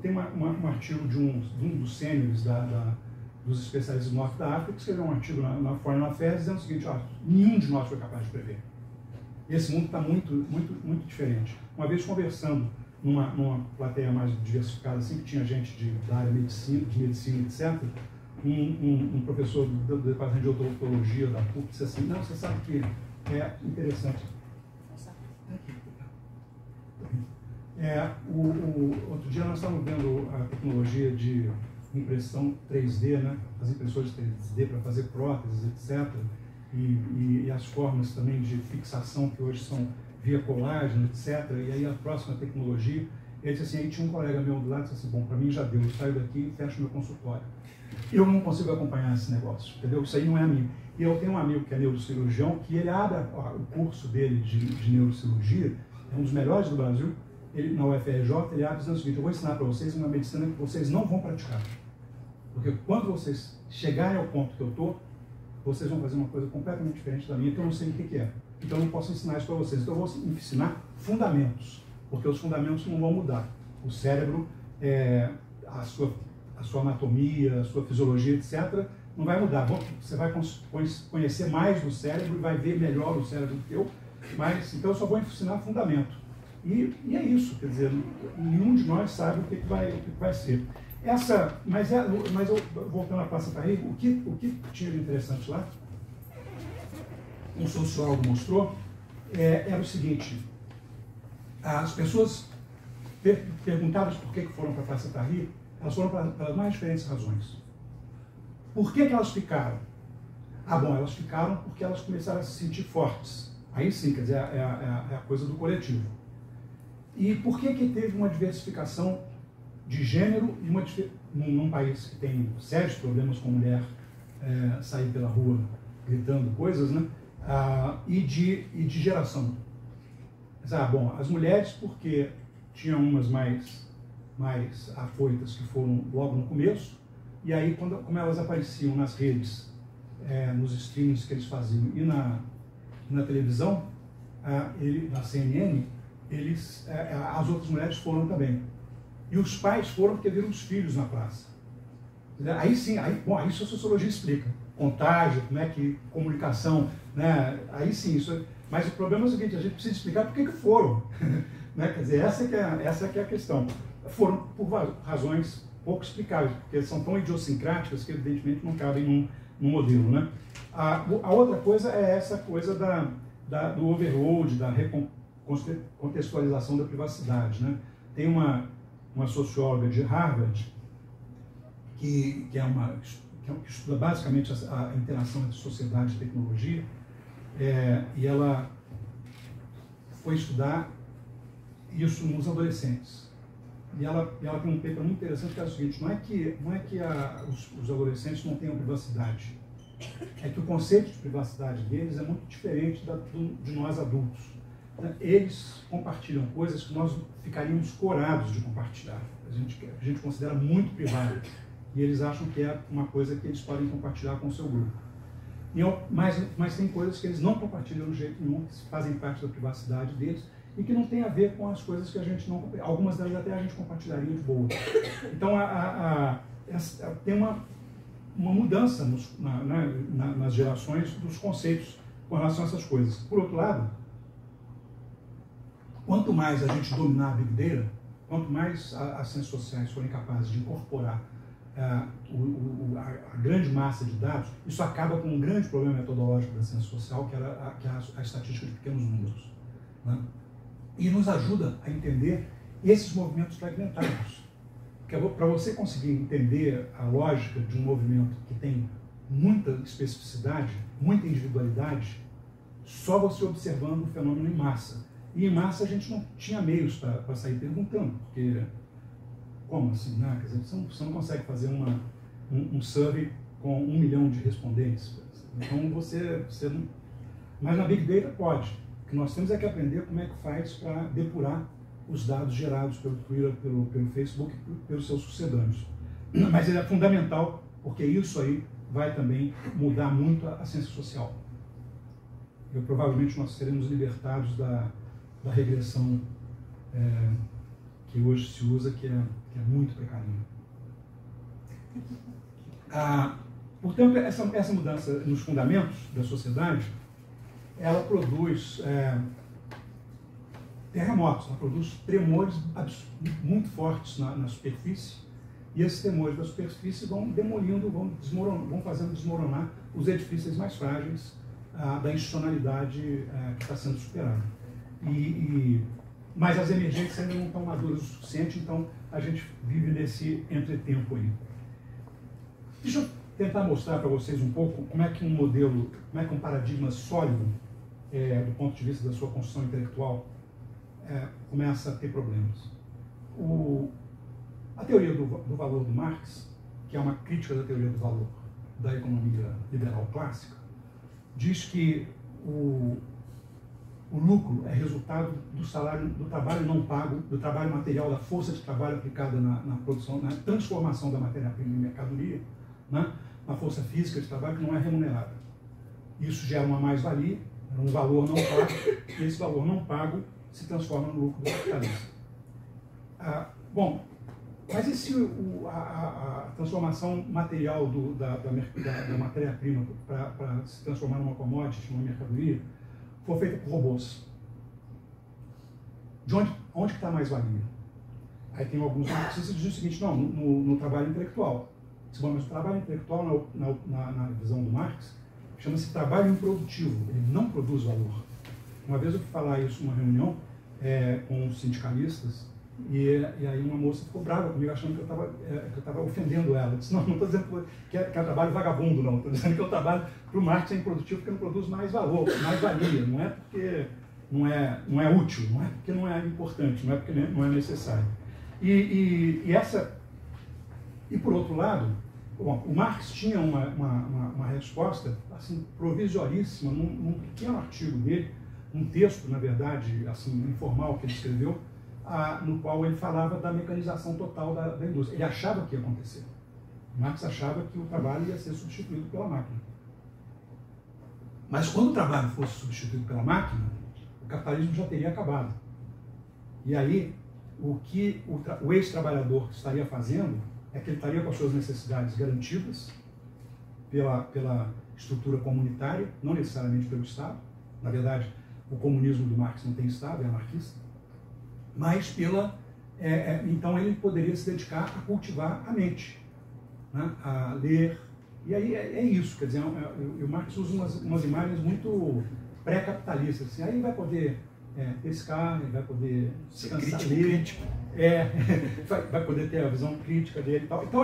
tem um artigo de um dos sêniores dos especialistas do norte da África, que escreveu um artigo na Foreign Affairs dizendo o seguinte, nenhum de nós foi capaz de prever. Esse mundo está muito, muito, muito diferente. Uma vez conversando numa plateia mais diversificada, assim, que tinha gente da área de medicina, etc., um professor do departamento de odontologia da PUC disse assim, não, você sabe que é interessante. Outro dia nós estávamos vendo a tecnologia de impressão 3D, né? As impressoras 3D para fazer próteses, etc., e as formas também de fixação que hoje são via colágeno, etc. E aí a próxima tecnologia, ele disse assim, aí tinha um colega meu do lado, disse assim, bom, para mim já deu, eu saio daqui e fecho meu consultório. Eu não consigo acompanhar esse negócio, entendeu? Isso aí não é a mim. E eu tenho um amigo que é neurocirurgião, que ele abre o curso dele de neurocirurgia, é um dos melhores do Brasil, ele, na UFRJ, ele abre dizendo o seguinte, eu vou ensinar para vocês uma medicina que vocês não vão praticar. Porque quando vocês chegarem ao ponto que eu estou, vocês vão fazer uma coisa completamente diferente da minha, que eu não sei o que é. Então eu não posso ensinar isso para vocês. Então eu vou ensinar fundamentos, porque os fundamentos não vão mudar. O cérebro, a sua anatomia, a sua fisiologia, etc., não vai mudar. Bom, você vai conhecer mais do cérebro e vai ver melhor o cérebro do que eu, mas então eu só vou ensinar fundamento. E é isso, quer dizer, nenhum de nós sabe o que vai ser. Mas eu, voltando à Praça Tahrir, o que tinha de interessante lá, um sociólogo mostrou, era o seguinte, as pessoas perguntadas por que foram para a Praça Tahrir, elas foram pelas mais diferentes razões. Por que elas ficaram? Bom, elas ficaram porque elas começaram a se sentir fortes. Aí sim, quer dizer, é a coisa do coletivo. E por que teve uma diversificação de gênero e uma num país que tem sérios problemas com mulher sair pela rua gritando coisas, né? E de geração. Bom, as mulheres, porque tinham umas mais afoitas que foram logo no começo, e aí, como elas apareciam nas redes, nos streamings que eles faziam e na televisão, na CNN, as outras mulheres foram também. E os pais foram porque viram os filhos na praça. Aí sim, isso a sociologia explica. Contágio, comunicação, né? Aí sim, mas o problema é o seguinte, a gente precisa explicar por que foram. Né? Quer dizer, essa que é a questão. Foram por razões pouco explicáveis, porque são tão idiosincráticas que evidentemente não cabem num modelo. Né? A outra coisa é essa coisa do overload, da recontextualização da privacidade. Né? Tem uma socióloga de Harvard que estuda basicamente a interação entre sociedade e tecnologia, e ela foi estudar isso nos adolescentes. E ela tem um paper muito interessante que é o seguinte: não é que os adolescentes não tenham privacidade, é que o conceito de privacidade deles é muito diferente de nós adultos. Eles compartilham coisas que nós ficaríamos corados de compartilhar. A gente considera muito privado. E eles acham que é uma coisa que eles podem compartilhar com o seu grupo. Mas tem coisas que eles não compartilham de jeito nenhum, que fazem parte da privacidade deles e que não tem a ver com as coisas que a gente não... Algumas delas até a gente compartilharia de boa. Então, tem uma mudança nas gerações dos conceitos com relação a essas coisas. Por outro lado, quanto mais a gente dominar a Big Data, quanto mais as ciências sociais forem capazes de incorporar a grande massa de dados, isso acaba com um grande problema metodológico da ciência social, que é a estatística de pequenos números. Né? E nos ajuda a entender esses movimentos fragmentados. Para você conseguir entender a lógica de um movimento que tem muita especificidade, muita individualidade, só você observando o fenômeno em massa. E em massa a gente não tinha meios para sair perguntando, porque como assim? Né? Quer dizer, você não consegue fazer um survey com 1 milhão de respondentes. Então você não... Mas na Big Data pode. O que nós temos é que aprender como é que faz para depurar os dados gerados pelo Twitter, pelo Facebook e pelos seus sucedâneos. Mas ele é fundamental, porque isso aí vai também mudar muito a ciência social. Provavelmente nós seremos libertados da regressão que hoje se usa, que é muito precarinho. Portanto, essa mudança nos fundamentos da sociedade, ela produz terremotos, ela produz tremores muito fortes na superfície, e esses tremores da superfície vão demolindo, vão fazendo desmoronar os edifícios mais frágeis da institucionalidade que está sendo superada. Mas as emergências ainda não estão maduras o suficiente, então a gente vive nesse entretempo aí. Deixa eu tentar mostrar para vocês um pouco como é que um modelo, como é que um paradigma sólido, do ponto de vista da sua construção intelectual, começa a ter problemas. A teoria do valor do Marx, que é uma crítica da teoria do valor da economia liberal clássica, diz que o lucro é resultado do trabalho não pago, do trabalho material, da força de trabalho aplicada na produção, na transformação da matéria-prima em mercadoria, né? Uma força física de trabalho que não é remunerada. Isso gera uma mais-valia, um valor não pago, e esse valor não pago se transforma no lucro do capitalista. Bom, mas e se a transformação material da matéria-prima para se transformar numa commodity, numa mercadoria, for feita por robôs? Onde que está a mais-valia? Aí tem alguns marxistas que dizem o seguinte: não, no trabalho intelectual. Mas o trabalho intelectual, na visão do Marx, chama-se trabalho improdutivo, ele não produz valor. Uma vez eu fui falar isso numa reunião com os sindicalistas, e aí uma moça ficou brava comigo, achando que eu estava ofendendo ela. Eu disse: não estou dizendo que é trabalho vagabundo, não. Estou dizendo que o trabalho para o Marx é improdutivo porque não produz mais valor, mais valia. Não é porque não é útil, não é porque não é importante, não é porque não é necessário. E E, por outro lado, bom, o Marx tinha uma resposta assim, provisoríssima num pequeno artigo dele, um texto, na verdade, assim, informal que ele escreveu, no qual ele falava da mecanização total da indústria. Ele achava que ia acontecer. Marx achava que o trabalho ia ser substituído pela máquina. Mas quando o trabalho fosse substituído pela máquina, o capitalismo já teria acabado. E aí, o que o ex-trabalhador estaria fazendo é que ele estaria com as suas necessidades garantidas pela estrutura comunitária, não necessariamente pelo Estado. Na verdade, o comunismo do Marx não tem Estado, é anarquista. Mas então ele poderia se dedicar a cultivar a mente, né? A ler. E aí é isso, quer dizer, o Marx usa umas imagens muito pré-capitalistas. Assim, aí ele vai poder pescar, ele vai poder se cansar dele, vai poder ter a visão crítica dele e tal. Então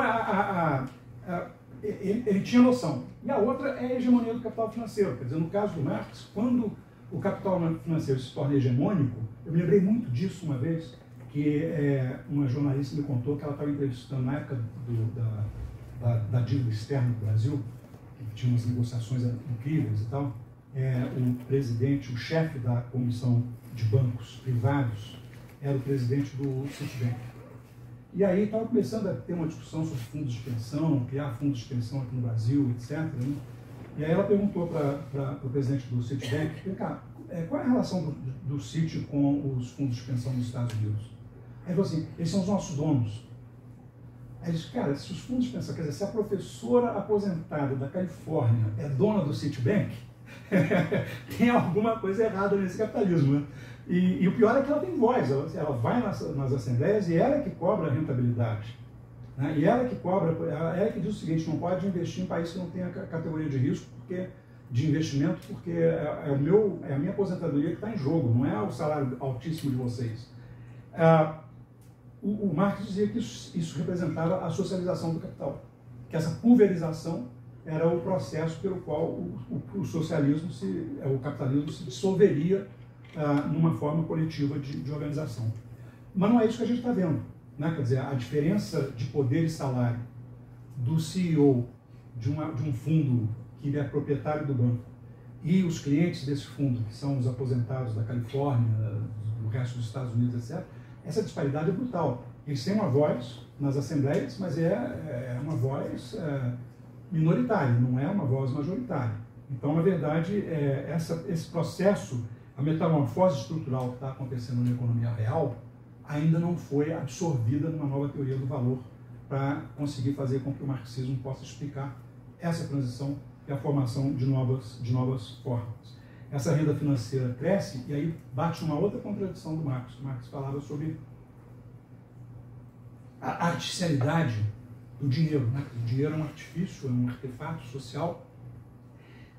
ele tinha noção. E a outra é a hegemonia do capital financeiro. Quer dizer, no caso do Marx, quando o capital financeiro se torna hegemônico, eu me lembrei muito disso uma vez, que uma jornalista me contou que ela estava entrevistando na época da dívida externa do Brasil, que tinha umas negociações incríveis e tal, o presidente, o chefe da comissão de bancos privados, era o presidente do Citibank. E aí estava começando a ter uma discussão sobre fundos de pensão, criar fundos de pensão aqui no Brasil, etc. Né? E aí ela perguntou para o presidente do Citibank, qual é a relação do Citi com os fundos de pensão dos Estados Unidos? Aí ele falou assim, eles são os nossos donos. Aí ele disse, cara, se os fundos de pensão, quer dizer, se a professora aposentada da Califórnia é dona do Citibank, tem alguma coisa errada nesse capitalismo, né? E o pior é que ela tem voz, ela vai nas assembleias e ela é que cobra a rentabilidade. Né? E ela é que diz o seguinte, não pode investir em país que não tenha categoria de risco de investimento, porque é a minha aposentadoria que está em jogo, não é o salário altíssimo de vocês. O Marx dizia que isso representava a socialização do capital, que essa pulverização era o processo pelo qual o socialismo, o capitalismo se dissolveria numa forma coletiva de organização. Mas não é isso que a gente está vendo. Né? Quer dizer, a diferença de poder e salário do CEO de um fundo que é proprietário do banco e os clientes desse fundo, que são os aposentados da Califórnia, do resto dos Estados Unidos, etc., essa disparidade é brutal. Eles têm uma voz nas assembleias, mas é uma voz minoritária, não é uma voz majoritária. Então, na verdade, esse processo, a metamorfose estrutural que está acontecendo na economia real, ainda não foi absorvida numa nova teoria do valor para conseguir fazer com que o marxismo possa explicar essa transição e a formação de novas formas. Essa renda financeira cresce e aí bate uma outra contradição do Marx. O Marx falava sobre a artificialidade do dinheiro. Né? O dinheiro é um artifício, é um artefato social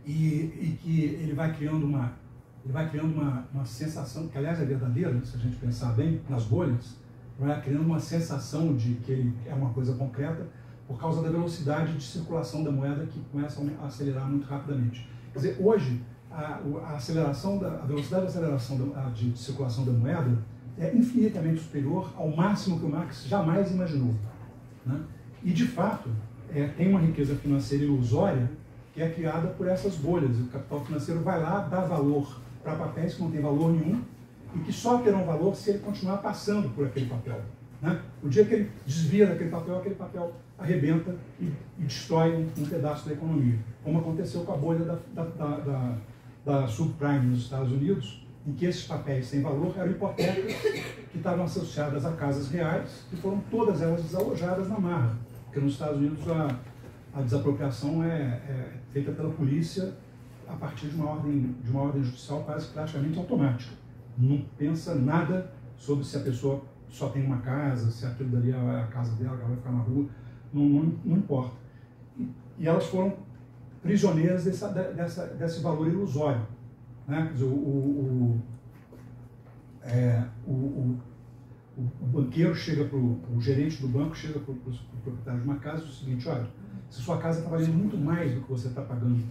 e que ele vai criando uma sensação, que aliás é verdadeira, se a gente pensar bem, nas bolhas, vai criando uma sensação de que ele é uma coisa concreta por causa da velocidade de circulação da moeda que começa a acelerar muito rapidamente. Quer dizer, hoje, a velocidade de aceleração de circulação da moeda é infinitamente superior ao máximo que o Marx jamais imaginou. Né? E, de fato, tem uma riqueza financeira ilusória que é criada por essas bolhas. O capital financeiro vai lá, dá valor para papéis que não têm valor nenhum e que só terão valor se ele continuar passando por aquele papel. Né? O dia que ele desvia daquele papel arrebenta e destrói um pedaço da economia, como aconteceu com a bolha da subprime nos Estados Unidos, em que esses papéis sem valor eram hipotecas que estavam associadas a casas reais e foram todas elas desalojadas na marra, porque nos Estados Unidos a desapropriação é feita pela polícia a partir de uma ordem judicial quase praticamente automática. Não pensa nada sobre se a pessoa só tem uma casa, se aquilo dali é a casa dela, ela vai ficar na rua, não importa. E elas foram prisioneiras desse valor ilusório. Né? Quer dizer, o banqueiro chega o gerente do banco chega para o proprietário de uma casa e diz o seguinte, olha, se sua casa está valendo muito mais do que você está pagando,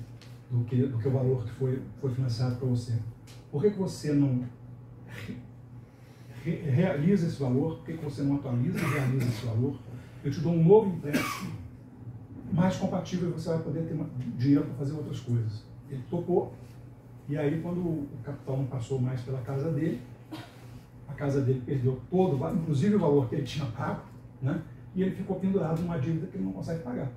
do que o valor que foi financiado para você, por que você não realiza esse valor? Por que você não atualiza e realiza esse valor? eu te dou um novo empréstimo mais compatível e você vai poder ter dinheiro para fazer outras coisas. Ele topou, e aí quando o capital não passou mais pela casa dele, a casa dele perdeu todo, inclusive o valor que ele tinha pago, né? E ele ficou pendurado numa dívida que ele não consegue pagar.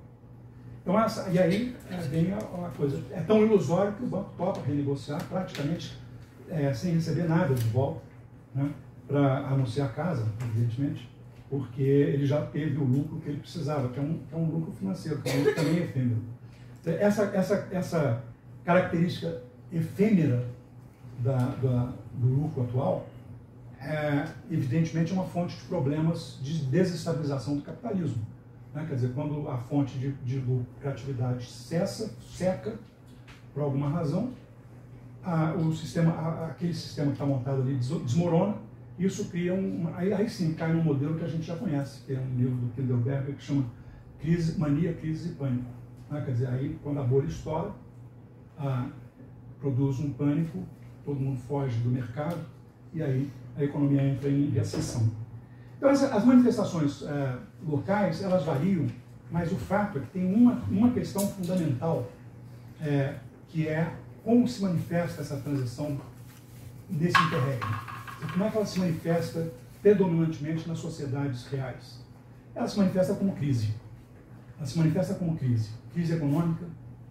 Então, e aí vem a coisa, é tão ilusório que o banco topa renegociar praticamente sem receber nada de volta, né? Para anunciar a casa, evidentemente, porque ele já teve o lucro que ele precisava, que é um lucro financeiro, que é um lucro também efêmero. Essa característica efêmera do lucro atual, evidentemente, é uma fonte de problemas de desestabilização do capitalismo. Né? Quer dizer, quando a fonte de lucratividade seca, por alguma razão, aquele sistema que está montado ali desmorona. Isso cria aí sim cai num modelo que a gente já conhece, que é um livro do Kindleberger que chama Mania, Crise e Pânico. Né? Quer dizer, aí quando a bolha estoura, produz um pânico, todo mundo foge do mercado e aí a economia entra em recessão. Então as manifestações locais, elas variam, mas o fato é que tem uma questão fundamental, que é como se manifesta essa transição nesse interregno. Como é que ela se manifesta predominantemente nas sociedades reais? Ela se manifesta como crise. Ela se manifesta como crise. Crise econômica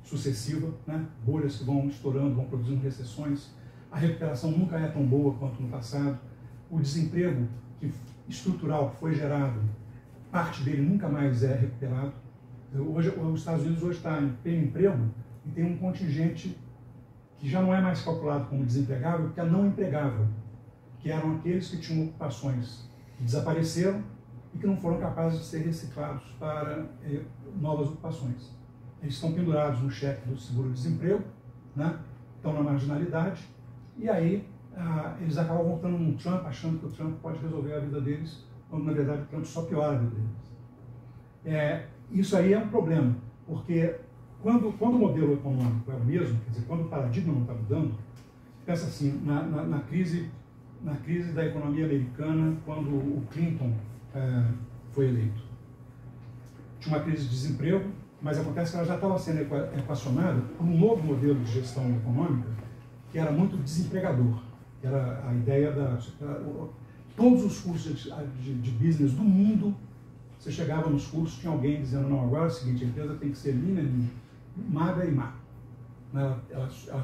sucessiva, né? Bolhas que vão estourando, vão produzindo recessões. A recuperação nunca é tão boa quanto no passado. O desemprego estrutural que foi gerado, parte dele nunca mais é recuperado. Hoje, os Estados Unidos hoje está em pleno emprego e tem um contingente que já não é mais calculado como desempregável, que é não empregável, que eram aqueles que tinham ocupações que desapareceram e que não foram capazes de ser reciclados para novas ocupações. Eles estão pendurados no cheque do seguro-desemprego, né? Estão na marginalidade, e aí eles acabam voltando no Trump, achando que o Trump pode resolver a vida deles, quando na verdade o Trump só piora a vida deles. Isso aí é um problema, porque quando o modelo econômico é o mesmo, quer dizer, quando o paradigma não está mudando, pensa assim, na crise da economia americana, quando o Clinton foi eleito. Tinha uma crise de desemprego, mas acontece que ela já estava sendo equacionada por um novo modelo de gestão econômica que era muito desempregador. Que era a ideia todos os cursos de business do mundo, você chegava nos cursos, tinha alguém dizendo, não, agora é o seguinte, a empresa tem que ser lean, magra e má. Ela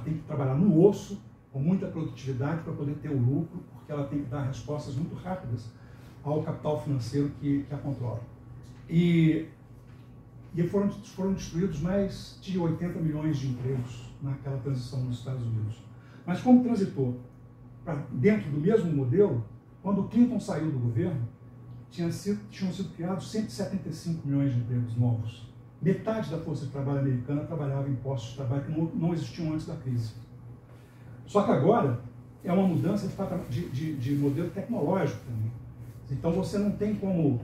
tem que trabalhar no osso, com muita produtividade para poder ter o lucro, porque ela tem que dar respostas muito rápidas ao capital financeiro que a controla. E foram destruídos mais de 80 milhões de empregos naquela transição nos Estados Unidos. Mas como transitou dentro do mesmo modelo, quando o Clinton saiu do governo, tinham sido criados 175 milhões de empregos novos. Metade da força de trabalho americana trabalhava em postos de trabalho que não existiam antes da crise. Só que agora é uma mudança de modelo tecnológico também. Então você não tem como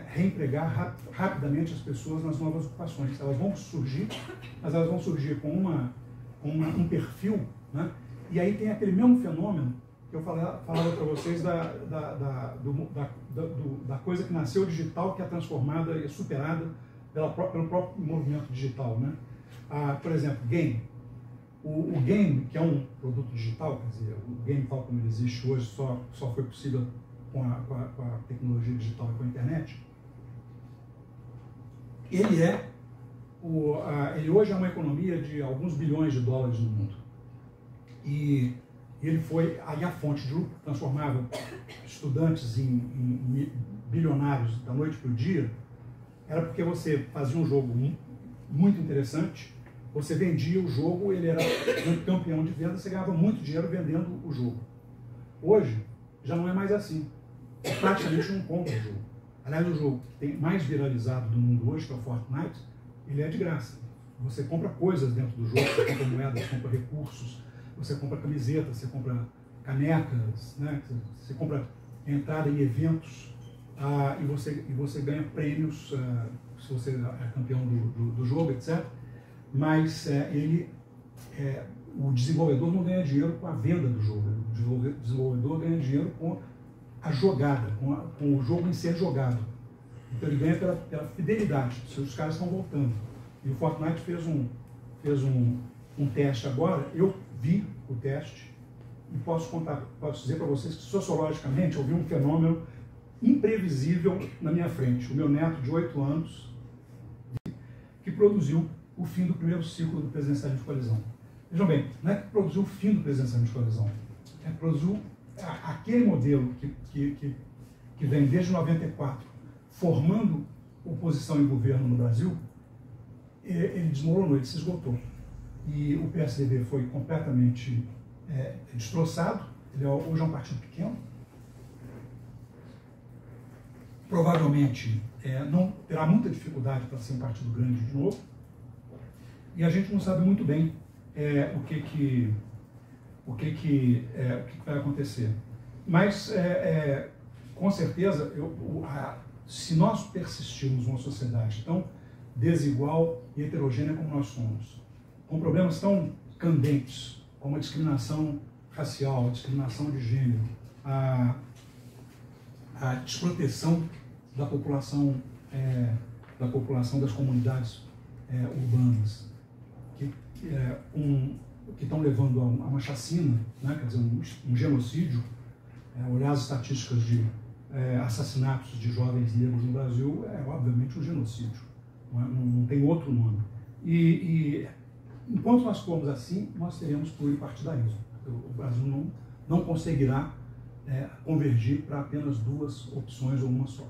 reempregar rapidamente as pessoas nas novas ocupações. Elas vão surgir, mas elas vão surgir com um perfil, né? E aí tem aquele mesmo fenômeno que eu falava para vocês da coisa que nasceu digital, que é transformada e superada pelo próprio movimento digital, né? Por exemplo, game. O game, que é um produto digital, quer dizer, o game tal como ele existe hoje só foi possível com a tecnologia digital e com a internet. Ele hoje é uma economia de alguns bilhões de dólares no mundo. E ele foi aí a fonte de lucro, transformava estudantes em bilionários da noite para o dia, era porque você fazia um jogo muito interessante, você vendia o jogo, ele era um campeão de venda, você ganhava muito dinheiro vendendo o jogo. Hoje, já não é mais assim. Praticamente não compra o jogo. Aliás, o jogo que tem mais viralizado do mundo hoje, que é o Fortnite, ele é de graça. Você compra coisas dentro do jogo, você compra moedas, você compra recursos, você compra camisetas, você compra canecas, né? Você compra entrada em eventos e você ganha prêmios se você é campeão do jogo, etc. Mas o desenvolvedor não ganha dinheiro com a venda do jogo. O desenvolvedor ganha dinheiro com a jogada, com o jogo em ser jogado. Então ele ganha pela fidelidade. Os caras estão voltando. E o Fortnite fez um teste agora. Eu vi o teste e posso dizer para vocês que sociologicamente eu vi um fenômeno imprevisível na minha frente. O meu neto de 8 anos que produziu o fim do primeiro ciclo do presidencialismo de coalizão. Vejam bem, não é que produziu o fim do presidencialismo de coalizão, é que produziu aquele modelo que vem desde 94, formando oposição e governo no Brasil. Ele desmoronou, ele se esgotou. E o PSDB foi completamente destroçado. Ele hoje é um partido pequeno. Provavelmente não terá muita dificuldade para ser um partido grande de novo. E a gente não sabe muito bem o que vai acontecer. Mas, com certeza, se nós persistirmos numa sociedade tão desigual e heterogênea como nós somos, com problemas tão candentes como a discriminação racial, a discriminação de gênero, a desproteção da população das comunidades urbanas, que estão levando a uma chacina, né, quer dizer, um genocídio. Olhar as estatísticas de assassinatos de jovens negros no Brasil é obviamente um genocídio, não tem outro nome. E enquanto nós formos assim, nós teremos pluripartidarismo. O Brasil não conseguirá convergir para apenas duas opções ou uma só.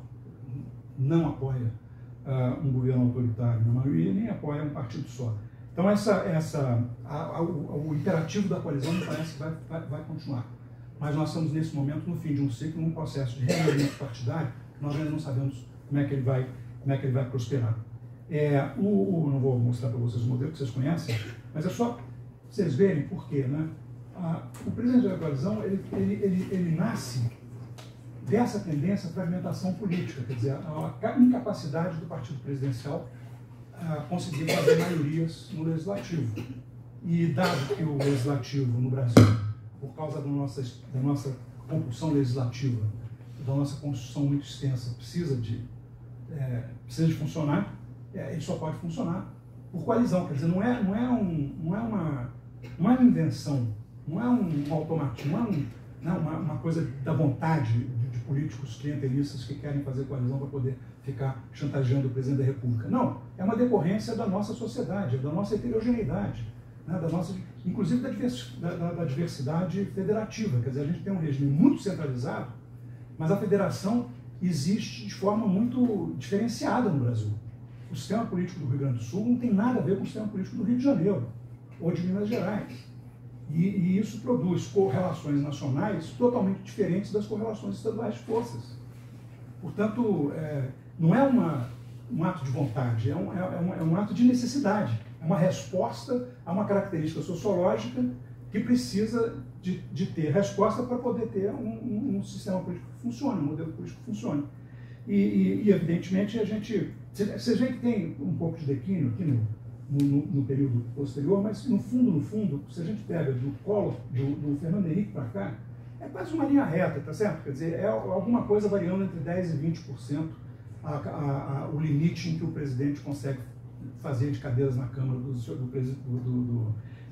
Não apoia um governo autoritário na maioria, nem apoia um partido só. Então o imperativo da coalizão me parece que vai continuar. Mas nós estamos nesse momento no fim de um ciclo, num processo de realinhamento partidário, que nós ainda não sabemos como é que ele vai prosperar. Não vou mostrar para vocês o modelo que vocês conhecem, mas é só para vocês verem por quê, né? O presidente da coalizão ele nasce dessa tendência à fragmentação política, quer dizer, a incapacidade do partido presidencial a conseguir fazer maiorias no legislativo. E dado que o legislativo no Brasil, por causa da nossa compulsão legislativa, da nossa Constituição muito extensa, precisa de funcionar, ele só pode funcionar por coalizão. Quer dizer, não é uma invenção, não é um automatismo, não é uma coisa da vontade de políticos clientelistas que querem fazer coalizão para poder ficar chantageando o presidente da República. Não, é uma decorrência da nossa sociedade, da nossa heterogeneidade, né, inclusive da diversidade federativa. Quer dizer, a gente tem um regime muito centralizado, mas a federação existe de forma muito diferenciada no Brasil. O sistema político do Rio Grande do Sul não tem nada a ver com o sistema político do Rio de Janeiro ou de Minas Gerais. E isso produz correlações nacionais totalmente diferentes das correlações estaduais de forças. Portanto, não é um ato de vontade, é um ato de necessidade. É uma resposta a uma característica sociológica que precisa de ter resposta para poder ter um sistema político que funcione, um modelo político que funcione. E evidentemente, vocês veem que tem um pouco de declínio aqui no período posterior, mas no fundo, se a gente pega do Collor, do Fernando Henrique para cá, é quase uma linha reta, tá certo? Quer dizer, é alguma coisa variando entre 10% e 20% o limite em que o presidente consegue fazer de cadeiras na Câmara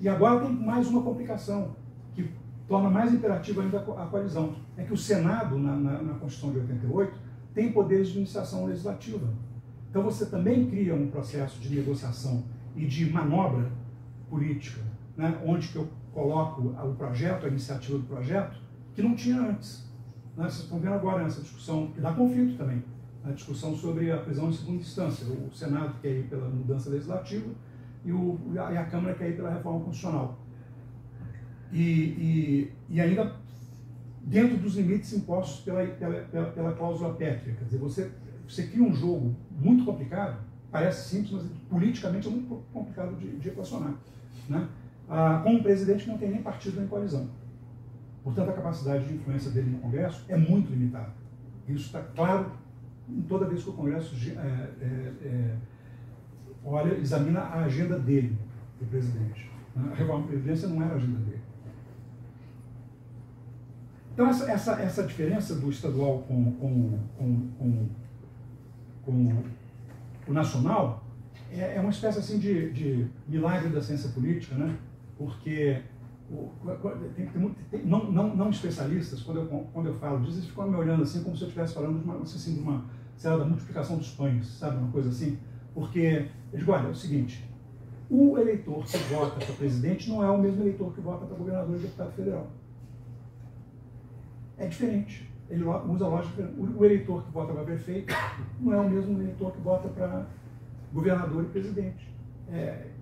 E agora tem mais uma complicação, que torna mais imperativa ainda a coalizão. É que o Senado, na Constituição de 88, tem poderes de iniciação legislativa. Então você também cria um processo de negociação e de manobra política, né, onde que eu coloco o projeto, a iniciativa do projeto, que não tinha antes. Né? Vocês estão vendo agora nessa discussão, que dá conflito também, a discussão sobre a prisão em segunda instância. O Senado quer ir pela mudança legislativa e a Câmara quer ir pela reforma constitucional. E ainda dentro dos limites impostos pela cláusula pétrea. Quer dizer, você cria um jogo muito complicado, parece simples, mas politicamente é muito complicado de equacionar, né? Com um presidente que não tem nem partido nem coalizão. Portanto, a capacidade de influência dele no Congresso é muito limitada. Isso está claro em toda vez que o Congresso examina a agenda dele, do presidente. A reforma da Previdência não era a agenda dele. Então, essa diferença do estadual com o nacional, é uma espécie assim de milagre da ciência política, né? Porque não especialistas, quando eu falo disso, eles ficam me olhando assim como se eu estivesse falando de uma da multiplicação dos pães, sabe? Uma coisa assim. Porque eu digo, olha, é o seguinte, o eleitor que vota para presidente não é o mesmo eleitor que vota para governador e deputado federal. É diferente. Ele usa a lógica diferente. O eleitor que vota para prefeito não é o mesmo eleitor que vota para governador e presidente.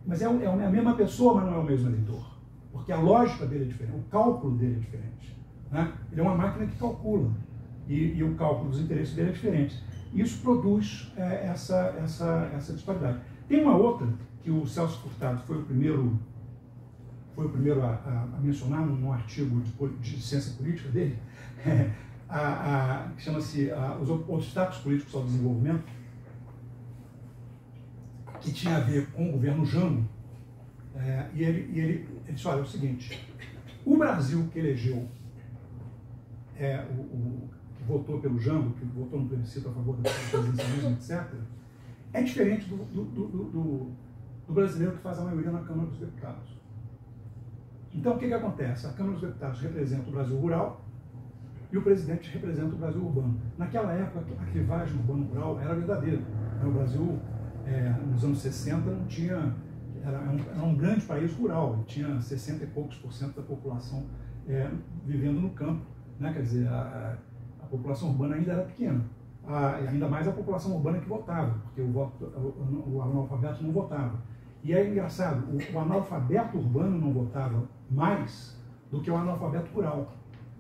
Mas é a mesma pessoa, mas não é o mesmo eleitor. Porque a lógica dele é diferente, o cálculo dele é diferente. Né? Ele é uma máquina que calcula. E o cálculo dos interesses dele é diferente. Isso produz essa disparidade. Tem uma outra, que o Celso Furtado foi o primeiro a mencionar num artigo de ciência política dele, que chama-se Os Obstáculos Políticos ao Desenvolvimento, que tinha a ver com o governo Jango, e ele disse, olha, é o seguinte, o Brasil que elegeu que votou pelo Jango, que votou no plebiscito a favor do presidencialismo, etc., é diferente do brasileiro que faz a maioria na Câmara dos Deputados. Então, o que acontece? A Câmara dos Deputados representa o Brasil rural e o presidente representa o Brasil urbano. Naquela época, a clivagem urbano-rural era verdadeira. O Brasil, nos anos 60, não tinha... Era um grande país rural, tinha 60 e poucos % da população vivendo no campo. Né? Quer dizer, a população urbana ainda era pequena. Ainda mais a população urbana que votava, porque o analfabeto não votava. E é engraçado, o analfabeto urbano não votava mais do que o analfabeto rural.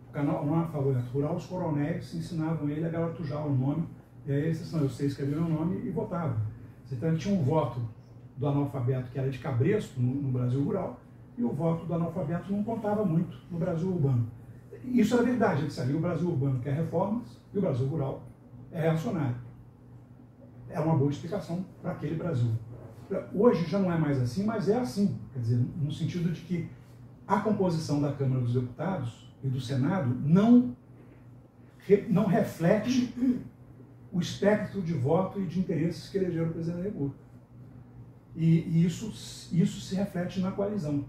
Porque o analfabeto rural, os coronéis ensinavam ele a garatujar o nome, e aí ele disse assim, eu sei escrever meu nome, e votava. Então ele tinha um voto do analfabeto que era de cabresto no Brasil rural, e o voto do analfabeto não contava muito no Brasil urbano. Isso era verdade, ele sabia, o Brasil urbano quer reformas e o Brasil rural é reacionário. É uma boa explicação para aquele Brasil. Hoje já não é mais assim, mas é assim. Quer dizer, no sentido de que a composição da Câmara dos Deputados e do Senado não reflete o espectro de voto e de interesses que elegeram o presidente da República. E isso se reflete na coalizão.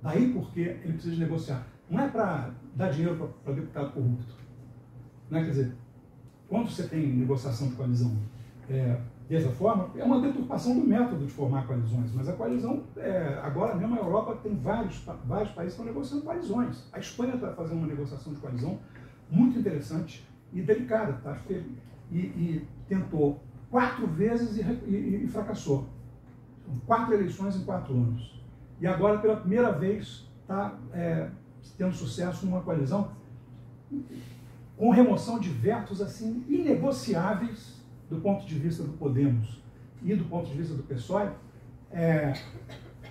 Daí porque ele precisa de negociar. Não é para dar dinheiro para deputado corrupto. Não é? Quer dizer, quando você tem negociação de coalizão dessa forma, é uma deturpação do método de formar coalizões. Mas a coalizão, agora mesmo a Europa tem vários países que estão negociando coalizões. A Espanha está fazendo uma negociação de coalizão muito interessante e delicada. Tá? E tentou 4 vezes e fracassou. 4 eleições em 4 anos. E agora, pela primeira vez, está tendo sucesso numa coalizão com remoção de vetos assim, inegociáveis do ponto de vista do Podemos e do ponto de vista do PSOE,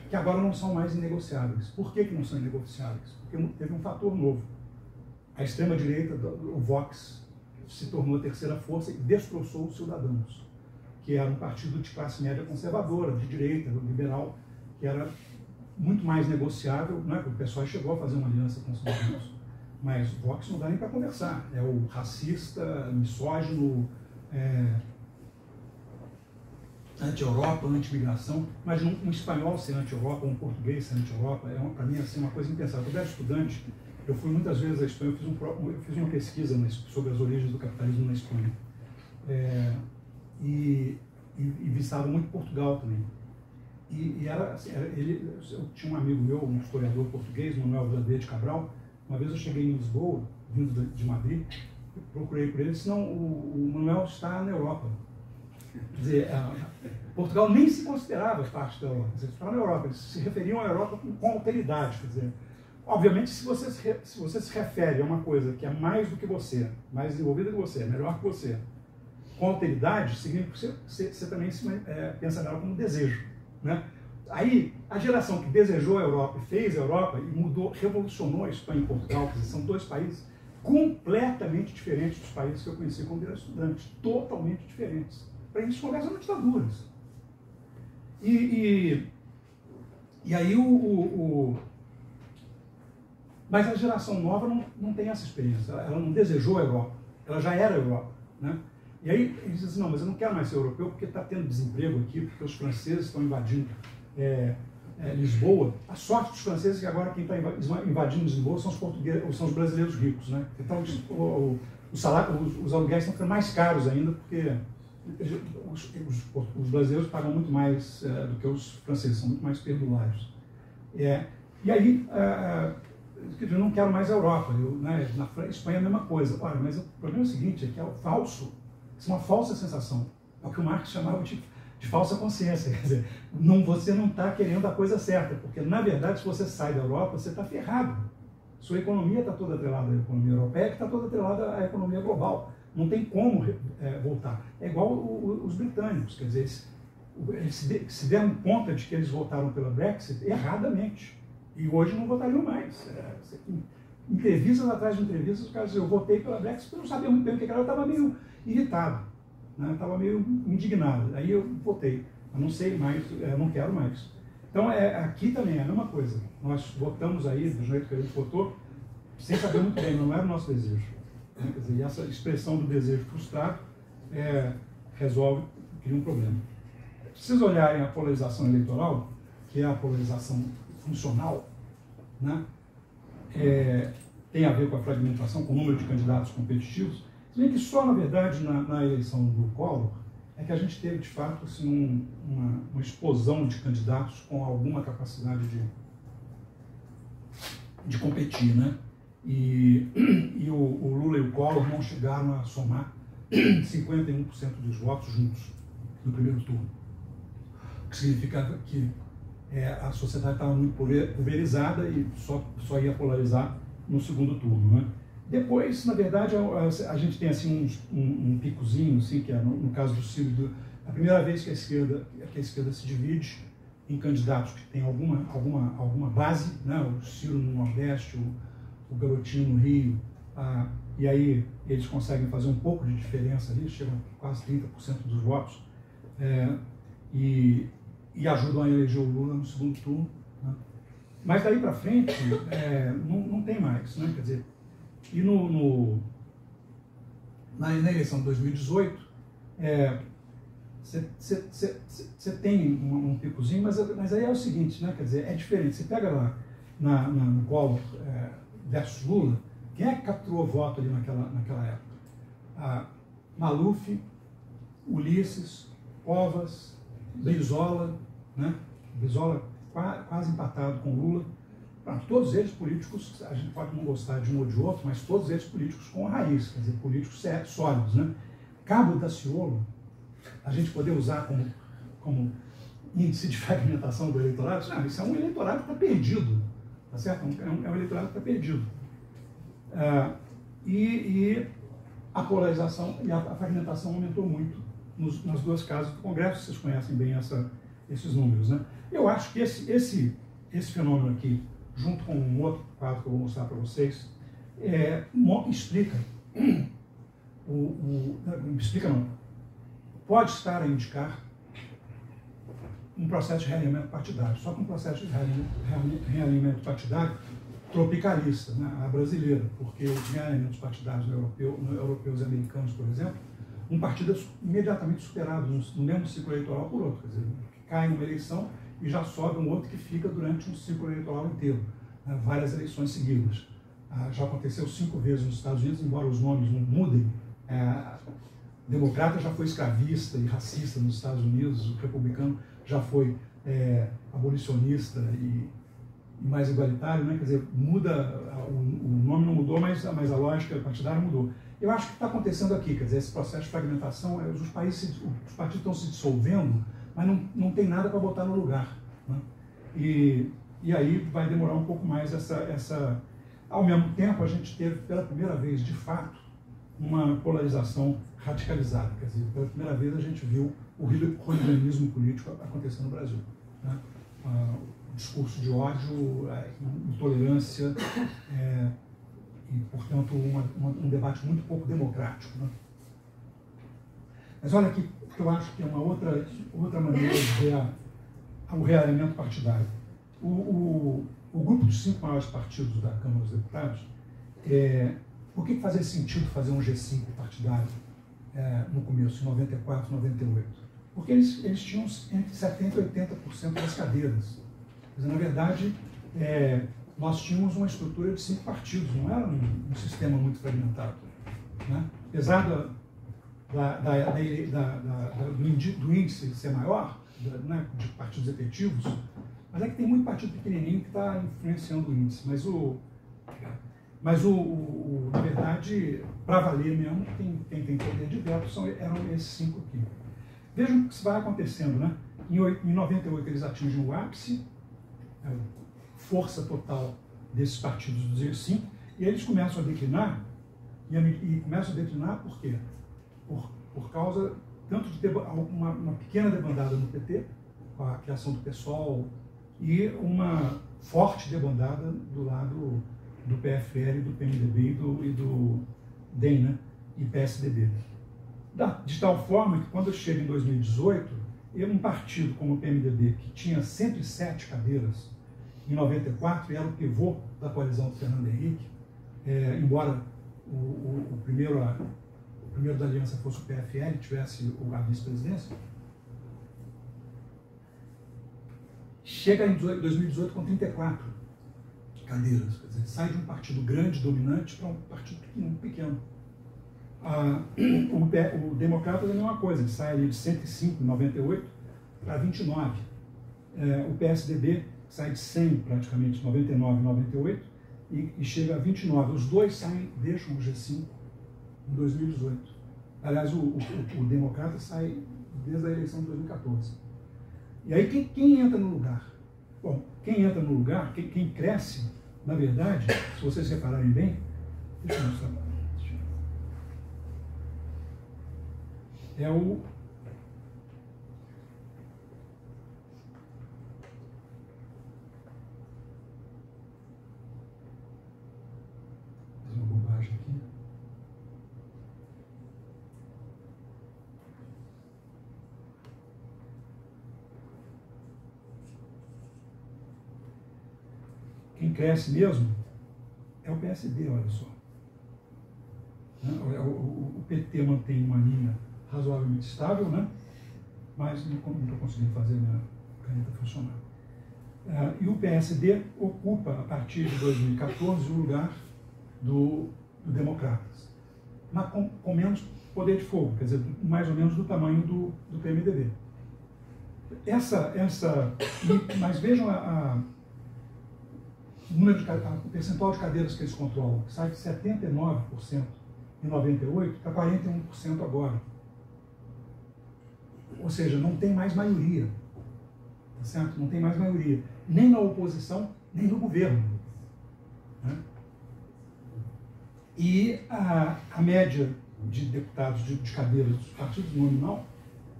que agora não são mais inegociáveis. Por que não são inegociáveis? Porque teve um fator novo. A extrema-direita, o Vox, se tornou a terceira força e destroçou os Cidadãos, que era um partido de classe média conservadora, de direita, liberal, que era muito mais negociável, não é? O pessoal chegou a fazer uma aliança com os Cidadãos, mas o Vox não dá nem para conversar. É o racista, misógino, anti-Europa, anti-migração. Mas um espanhol ser anti-Europa, um português ser anti-Europa, para mim assim, uma coisa impensável. Quando eu era estudante, eu fui muitas vezes à Espanha, eu fiz uma pesquisa sobre as origens do capitalismo na Espanha. E visitava muito Portugal também. Eu tinha um amigo meu, um historiador português, Manuel Verdadeiro de Cabral. Uma vez eu cheguei em Lisboa, vindo de Madrid, procurei por ele, senão o Manuel está na Europa. Quer dizer, Portugal nem se considerava parte da Europa, eles estavam na Europa, eles se referiam à Europa com alteridade. Quer dizer, obviamente, se você se refere a uma coisa que é mais do que você, mais desenvolvida que você, melhor que você, com alteridade, significa que você também pensa nela como desejo. Né? Aí, a geração que desejou a Europa e fez a Europa e mudou, revolucionou a Espanha e Portugal, que são 2 países completamente diferentes dos países que eu conheci quando era estudante, totalmente diferentes. Para eles conversam com ditaduras. E aí mas a geração nova não tem essa experiência, ela não desejou a Europa, ela já era a Europa. Né? E aí ele diz assim, não, mas eu não quero mais ser europeu porque está tendo desemprego aqui, porque os franceses estão invadindo Lisboa. A sorte dos franceses é que agora quem está invadindo Lisboa são os portugueses, são os brasileiros ricos, né? Então os aluguéis estão ficando mais caros ainda, porque os brasileiros pagam muito mais do que os franceses, são muito mais perdulários. E aí, eu não quero mais a Europa. Na Espanha é a mesma coisa. Olha, mas o problema é o seguinte, é que é o falso, isso é uma falsa sensação. É o que o Marx chamava de falsa consciência. Quer dizer, você não está querendo a coisa certa, porque, na verdade, se você sai da Europa, você está ferrado. Sua economia está toda atrelada à economia europeia, que está toda atrelada à economia global. Não tem como voltar. É igual os britânicos, quer dizer, eles se deram conta de que eles votaram pela Brexit erradamente. E hoje não votariam mais. Entrevistas atrás de entrevistas, os caras diziam, eu votei pela Brexit, porque eu não sabia muito bem o que era, eu estava meio irritado, né? Estava meio indignado. Aí eu votei, eu não sei mais, eu não quero mais. Então, aqui também é a mesma coisa. Nós votamos aí, do jeito que a gente votou, sem saber muito bem, não era o nosso desejo. Né? Quer dizer, e essa expressão do desejo frustrado cria um problema. Se vocês olharem a polarização eleitoral, que é a polarização funcional, né? Tem a ver com a fragmentação, com o número de candidatos competitivos, se bem que só, na verdade, na eleição do Collor, é que a gente teve, de fato, assim, uma explosão de candidatos com alguma capacidade de competir, né? E o Lula e o Collor não chegaram a somar 51% dos votos juntos no primeiro turno. O que significava que a sociedade estava muito pulverizada e só ia polarizar no segundo turno, né? Depois, na verdade, a gente tem assim um picozinho, assim, que é no caso do Ciro, a primeira vez que a esquerda se divide em candidatos que têm alguma base, né? O Ciro no Nordeste, o Garotinho no Rio, e aí eles conseguem fazer um pouco de diferença ali, chegam a quase 30% dos votos, e ajudam a eleger o Lula no segundo turno, né? Mas daí para frente não tem mais, né? Quer dizer, e na eleição de 2018 você tem um picozinho, mas aí é o seguinte, né? Quer dizer, é diferente. Você pega lá no Collor versus Lula, quem é que capturou voto ali naquela época? Maluf, Ulisses, Covas, Brizola, né? Brizola quase empatado com Lula. Todos eles políticos, a gente pode não gostar de um ou de outro, mas todos eles políticos com raiz, quer dizer, políticos sólidos, né? Cabo Daciolo, a gente poder usar como índice de fragmentação do eleitorado, não, isso é um eleitorado que está perdido, tá certo? É um eleitorado que está perdido. E a polarização e a fragmentação aumentou muito nas duas casas do Congresso, vocês conhecem bem esses números, né? Eu acho que esse fenômeno aqui, junto com um outro quadro que eu vou mostrar para vocês, explica, explica não, pode estar a indicar um processo de realinhamento partidário, só que um processo de realinhamento partidário tropicalista, né, a brasileira, porque os realinhamentos partidários europeus e americanos, por exemplo, um partido é imediatamente superado no mesmo ciclo eleitoral por outro, quer dizer, cai numa eleição e já sobe um outro que fica durante um ciclo eleitoral inteiro, né, várias eleições seguidas. Já aconteceu 5 vezes nos Estados Unidos, embora os nomes não mudem. Democrata já foi escravista e racista nos Estados Unidos, o republicano já foi abolicionista e mais igualitário, né? Quer dizer, muda, o nome não mudou, mas a lógica partidária mudou. Eu acho que está acontecendo aqui, quer dizer, esse processo de fragmentação, os partidos estão se dissolvendo, mas não tem nada para botar no lugar, né? E aí vai demorar um pouco mais essa... Ao mesmo tempo, a gente teve, pela primeira vez, de fato, uma polarização radicalizada. Quer dizer, pela primeira vez a gente viu o hooliganismo político acontecer no Brasil, né? O discurso de ódio, intolerância e, portanto, um debate muito pouco democrático, né? Mas olha aqui, que eu acho que é uma outra maneira de ver o realinhamento partidário. O grupo dos 5 maiores partidos da Câmara dos Deputados, por que fazia sentido fazer um G5 partidário no começo, em 94, 98? Porque eles tinham entre 70% e 80% das cadeiras. Quer dizer, na verdade, nós tínhamos uma estrutura de 5 partidos, não era um sistema muito fragmentado. Né? Apesar do índice ser maior, né, de partidos efetivos, mas é que tem muito partido pequenininho que está influenciando o índice. Mas na verdade, para valer mesmo, quem tem poder de veto eram esses 5 aqui. Vejam o que vai acontecendo, né? Em 98 eles atingem o ápice, força total desses partidos dos 5, e eles começam a declinar, e começam a declinar por quê? Por causa tanto de uma pequena debandada no PT, com a criação do PSOL, e uma forte debandada do lado do PFL, do PMDB e do DEM, né? E PSDB. De tal forma que quando chega em 2018, um partido como o PMDB, que tinha 107 cadeiras em 94, e era o pivô da coalizão do Fernando Henrique, embora o primeiro da aliança fosse o PFL, tivesse a vice-presidência, chega em 2018 com 34 cadeiras. Quer dizer, sai de um partido grande, dominante, para um partido pequeno. O Democrata é a mesma coisa, ele sai ali de 105 em 98 para 29. O PSDB sai de 100 praticamente, 99 e 98, e chega a 29. Os dois deixam o G5 em 2018. Aliás, o Democrata sai desde a eleição de 2014. E aí quem entra no lugar? Bom, quem entra no lugar, quem cresce, na verdade, se vocês repararem bem, deixa eu mostrar. É o... Fiz uma bobagem aqui. Quem cresce mesmo é o PSD, olha só. O PT mantém uma linha razoavelmente estável, né? Mas não estou conseguindo fazer a minha caneta funcionar. E o PSD ocupa, a partir de 2014, o lugar do Democratas, mas com menos poder de fogo, quer dizer, mais ou menos do tamanho do PMDB. Mas vejam o percentual de cadeiras que eles controlam, que sai de 79% em 98 para 41% agora. Ou seja, não tem mais maioria, tá certo? Não tem mais maioria, nem na oposição, nem no governo. Né? E a média de deputados de cadeiras dos partidos nominal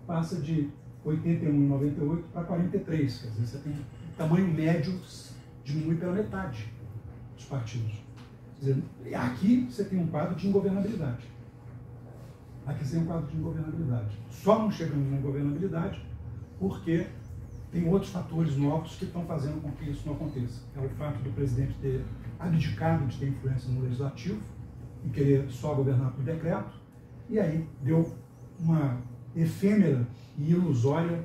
passa de 81 em 98 para 43. Quer dizer, você tem o tamanho médio diminui pela metade dos partidos. Quer dizer, aqui você tem um quadro de ingovernabilidade. Aqui você tem um quadro de ingovernabilidade. Só não chegamos na ingovernabilidade porque tem outros fatores novos que estão fazendo com que isso não aconteça. É o fato do presidente ter abdicado de ter influência no legislativo e querer só governar por decreto, e aí deu uma efêmera e ilusória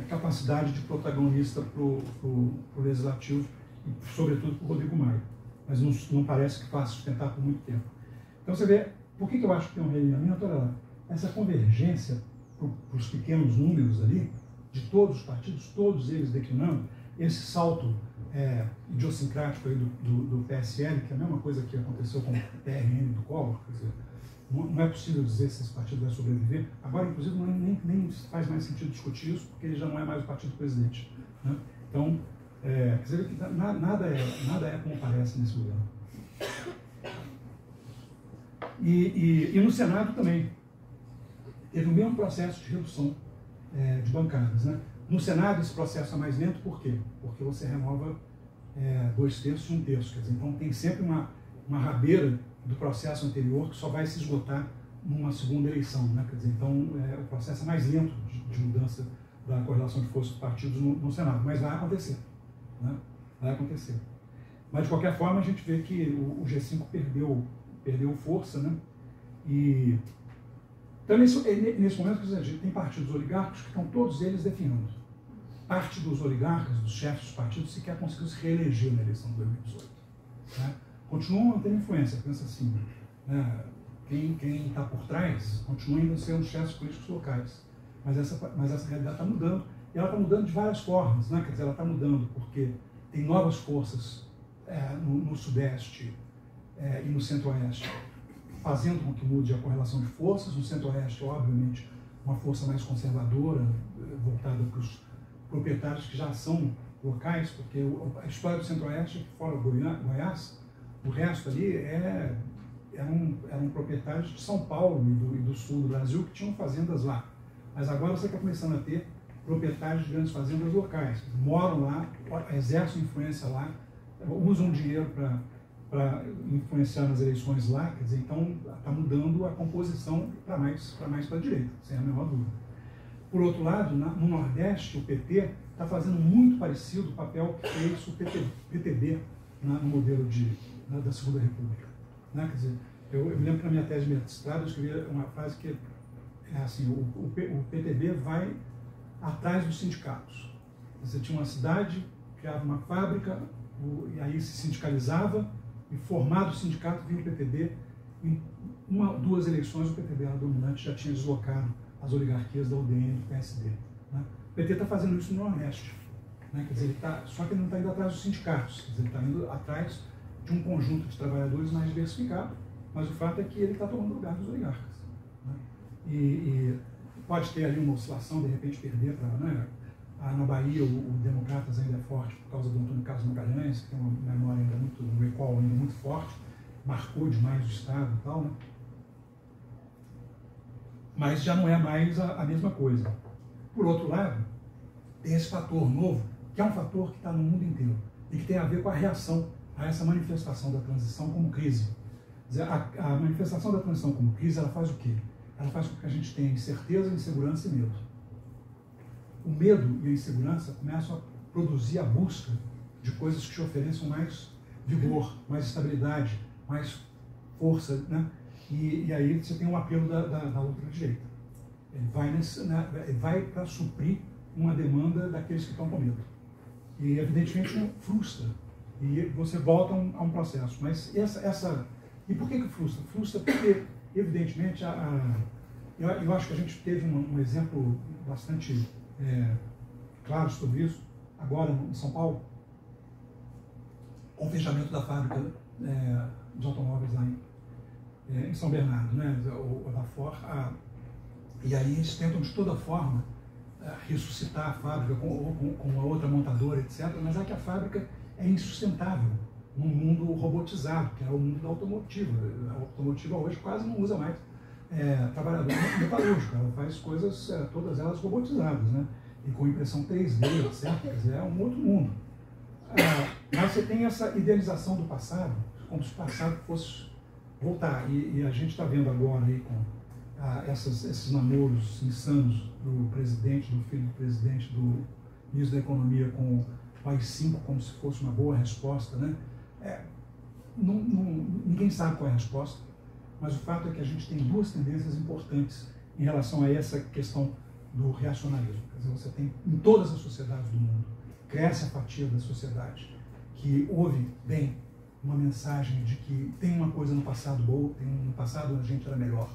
capacidade de protagonista para o legislativo e, sobretudo, para o Rodrigo Maia. Mas não parece que faça sustentar por muito tempo. Então você vê, por que eu acho que tem um realinhamento? Olha lá, essa convergência para os pequenos números ali, de todos os partidos, todos eles declinando, esse salto idiosincrático aí do PSL, que é a mesma coisa que aconteceu com o PRN do Collor, quer dizer, não é possível dizer se esse partido vai sobreviver. Agora, inclusive, nem faz mais sentido discutir isso, porque ele já não é mais o partido do presidente. Né? Então, quer dizer que nada é como parece nesse governo. E no Senado também teve o mesmo processo de redução de bancadas. Né? No Senado, esse processo é mais lento, por quê? Porque você renova 2/3 e 1/3. Quer dizer, então tem sempre uma rabeira do processo anterior que só vai se esgotar numa segunda eleição. Né? Quer dizer, então o processo é mais lento de mudança da correlação de forças dos partidos no Senado, mas vai acontecer. Né? Vai acontecer. Mas, de qualquer forma, a gente vê que o G5 perdeu força, né? E Então, nesse momento, a gente tem partidos oligárquicos que estão todos eles definhando. Parte dos oligarcas, dos chefes dos partidos, sequer conseguiu se reeleger na eleição de 2018. Né? Continuam mantendo influência, pensa assim, né? Quem está por trás continua ainda sendo chefes políticos locais. Mas essa realidade está mudando, e ela está mudando de várias formas. Né? Quer dizer, ela está mudando porque tem novas forças no Sudeste e no Centro-Oeste, fazendo com que mude a correlação de forças. No Centro-Oeste, obviamente, uma força mais conservadora, voltada para os proprietários que já são locais, porque a história do Centro-Oeste, fora do Goiás, o resto ali eram proprietários de São Paulo e do sul do Brasil que tinham fazendas lá. Mas agora você está começando a ter proprietários de grandes fazendas locais, moram lá, exercem influência lá, usam dinheiro para influenciar nas eleições lá, quer dizer, então está mudando a composição para mais para a direita, sem a menor dúvida. Por outro lado, no Nordeste, o PT está fazendo muito parecido o papel que fez o PTB no modelo da Segunda República. Né? Quer dizer, eu me lembro que na minha tese de mestrado eu escrevi uma frase que é assim, o PTB vai atrás dos sindicatos. Você tinha uma cidade, criava uma fábrica, e aí se sindicalizava, e formado o sindicato vinha o PTB. Em duas eleições o PTB era dominante, já tinha deslocado as oligarquias da UDN e do PSD. Né? O PT está fazendo isso no Nordeste. Né? Quer dizer, só que ele não está indo atrás dos sindicatos, quer dizer, ele está indo atrás de um conjunto de trabalhadores mais diversificado, mas o fato é que ele está tomando lugar dos oligarcas. Né? E pode ter ali uma oscilação, de repente perder para... Né? Na Bahia, o Democratas ainda é forte por causa do Antônio Carlos Magalhães, que tem uma memória ainda muito, um recall ainda muito forte, marcou demais o Estado e tal, né? Mas já não é mais a mesma coisa. Por outro lado, tem esse fator novo, que é um fator que está no mundo inteiro, e que tem a ver com a reação a essa manifestação da transição como crise. Quer dizer, a manifestação da transição como crise, ela faz o quê? Ela faz com que a gente tenha incerteza, insegurança e medo. O medo e a insegurança começam a produzir a busca de coisas que te ofereçam mais vigor, mais estabilidade, mais força, né? E aí você tem um apelo da ultradireita. Ele vai para suprir uma demanda daqueles que estão com medo. E evidentemente frustra. E você volta a um processo. Mas E por que frustra? Frustra porque, evidentemente, eu acho que a gente teve um exemplo bastante... claro sobre isso, agora em São Paulo, com o fechamento da fábrica de automóveis lá em São Bernardo, né, da Ford, e aí eles tentam de toda forma ressuscitar a fábrica com a outra montadora, etc., mas é que a fábrica é insustentável num mundo robotizado, que é o mundo da automotiva. A automotiva hoje quase não usa mais trabalhador metalúrgico, ela faz coisas, todas elas robotizadas, né? E com impressão 3D, etc. Quer dizer, é um outro mundo. Mas você tem essa idealização do passado, como se o passado fosse voltar. E a gente está vendo agora aí com esses namoros insanos do presidente, do filho do presidente, do ministro da Economia com o AI-5 como se fosse uma boa resposta, né? Ninguém sabe qual é a resposta. Mas o fato é que a gente tem duas tendências importantes em relação a essa questão do reacionalismo. Quer dizer, você tem em todas as sociedades do mundo, cresce a fatia da sociedade que ouve bem uma mensagem de que tem uma coisa no passado boa, no passado a gente era melhor.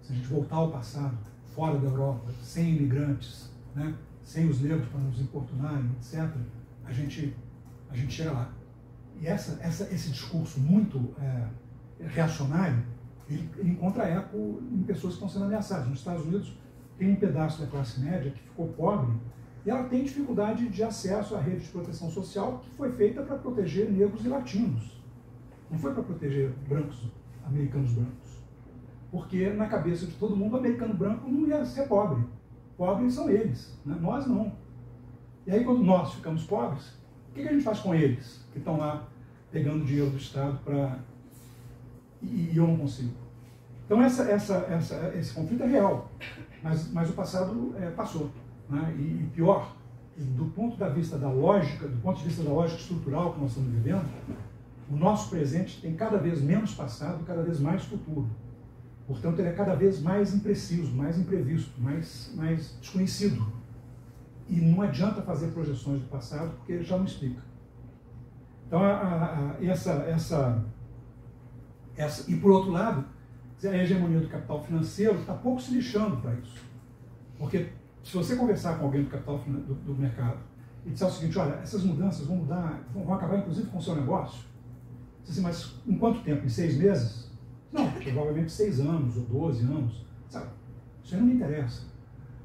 Se a gente voltar ao passado, fora da Europa, sem imigrantes, né, sem os negros para nos importunarem, etc., a gente chega lá. E esse discurso muito reacionário, ele encontra eco em pessoas que estão sendo ameaçadas. Nos Estados Unidos tem um pedaço da classe média que ficou pobre e ela tem dificuldade de acesso à rede de proteção social que foi feita para proteger negros e latinos. Não foi para proteger brancos, americanos brancos. Porque na cabeça de todo mundo, americano branco não ia ser pobre. Pobres são eles, né? Nós não. E aí quando nós ficamos pobres, o que a gente faz com eles que estão lá pegando dinheiro do Estado para... E eu não consigo. Então esse conflito é real, mas o passado passou. Né? E pior, do ponto de vista da lógica estrutural que nós estamos vivendo, o nosso presente tem cada vez menos passado, cada vez mais futuro. Portanto, ele é cada vez mais impreciso, mais imprevisto, mais desconhecido. E não adianta fazer projeções do passado, porque ele já não explica. Então, e por outro lado, a hegemonia do capital financeiro está pouco se lixando para isso. Porque se você conversar com alguém do capital do mercado e disser o seguinte, olha, essas mudanças vão mudar, vão acabar inclusive com o seu negócio, assim, mas em quanto tempo? Em 6 meses? Não, provavelmente 6 anos ou 12 anos. Sabe? Isso aí não me interessa.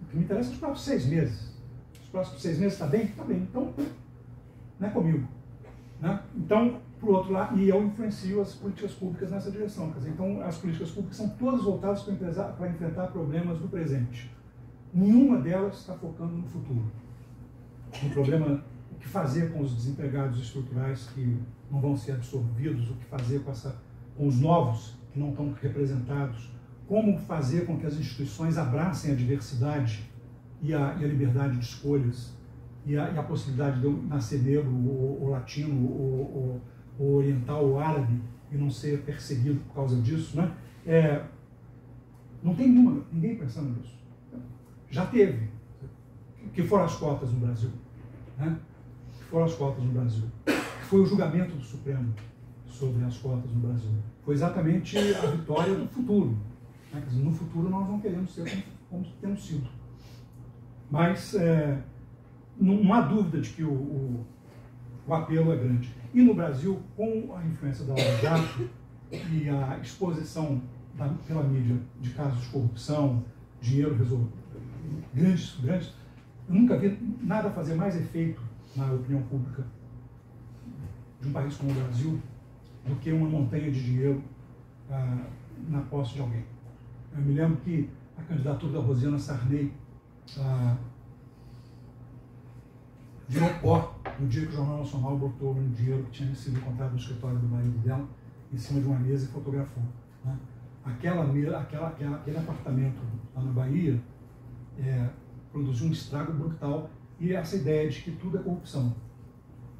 O que me interessa é os próximos 6 meses. Os próximos 6 meses está bem? Está bem. Então, não é comigo. Né? Então, por outro lado, e eu influencio as políticas públicas nessa direção. Quer dizer, então, as políticas públicas são todas voltadas para enfrentar problemas do presente. Nenhuma delas está focando no futuro. No problema, o que fazer com os desempregados estruturais que não vão ser absorvidos, o que fazer com os novos que não estão representados, como fazer com que as instituições abracem a diversidade e a liberdade de escolhas, e a possibilidade de eu nascer negro, ou latino, ou oriental, ou árabe, e não ser perseguido por causa disso, né? Não tem ninguém pensando nisso. Já teve. Que foram as cotas no Brasil. Né? Que foram as cotas no Brasil. Que foi o julgamento do Supremo sobre as cotas no Brasil. Foi exatamente a vitória do futuro. Né? Quer dizer, no futuro nós não queremos ser como temos sido. Mas não há dúvida de que o apelo é grande. E no Brasil, com a influência da Lava Jato e a exposição pela mídia de casos de corrupção, dinheiro resolvido, grandes, eu nunca vi nada fazer mais efeito na opinião pública de um país como o Brasil do que uma montanha de dinheiro na posse de alguém. Eu me lembro que a candidatura da Rosiana Sarney virou pó no dia que o Jornal Nacional botou um dinheiro que tinha sido encontrado no escritório do marido dela em cima de uma mesa e fotografou. Né? Aquele apartamento lá na Bahia produziu um estrago brutal, e essa ideia de que tudo é corrupção.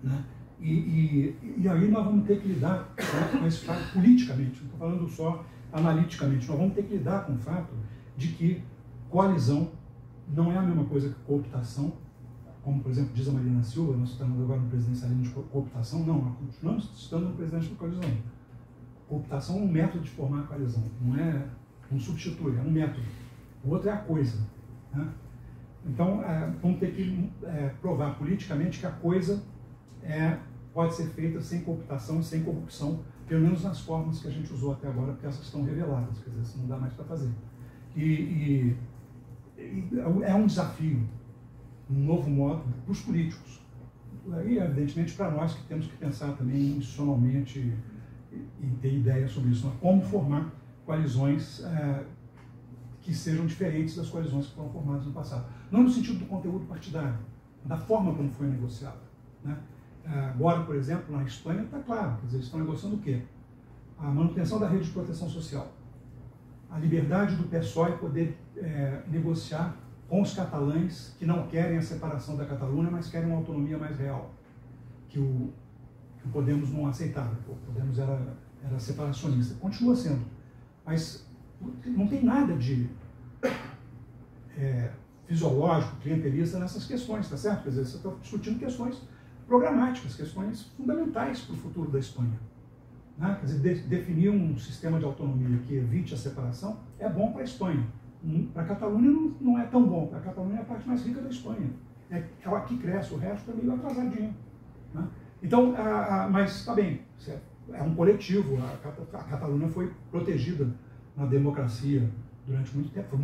Né? E aí nós vamos ter que lidar com esse fato politicamente, não estou falando só analiticamente, nós vamos ter que lidar com o fato de que coalizão não é a mesma coisa que cooptação, como, por exemplo, diz a Marina Silva, nós estamos agora no presidencialismo de cooptação, não, nós continuamos estando no presidente da coalizão. Cooptação é um método de formar a coalizão, não é um substitui, é um método. O outro é a coisa. Né? Então, vamos ter que provar politicamente que a coisa pode ser feita sem cooptação e sem corrupção, pelo menos nas formas que a gente usou até agora, porque essas estão reveladas, quer dizer, isso não dá mais para fazer. E é um desafio, um novo modo para os políticos. E, evidentemente, para nós que temos que pensar também institucionalmente e ter ideias sobre isso, como formar coalizões que sejam diferentes das coalizões que foram formadas no passado. Não no sentido do conteúdo partidário, da forma como foi negociada. Né? Agora, por exemplo, na Espanha está claro, quer dizer, eles estão negociando o quê? A manutenção da rede de proteção social, a liberdade do PSOE poder negociar com os catalães que não querem a separação da Catalunha, mas querem uma autonomia mais real, que o Podemos não aceitava. O Podemos era separacionista, continua sendo, mas não tem nada de fisiológico, clientelista nessas questões, tá certo? Quer dizer, você está discutindo questões programáticas, questões fundamentais para o futuro da Espanha. Né? Quer dizer, definir um sistema de autonomia que evite a separação é bom para a Espanha. Para a Catalunha não é tão bom. Para a Catalunha é a parte mais rica da Espanha. É ela que cresce, o resto é meio atrasadinho. Né? Então, mas está bem, é um coletivo. A Catalunha foi protegida na democracia durante muito tempo.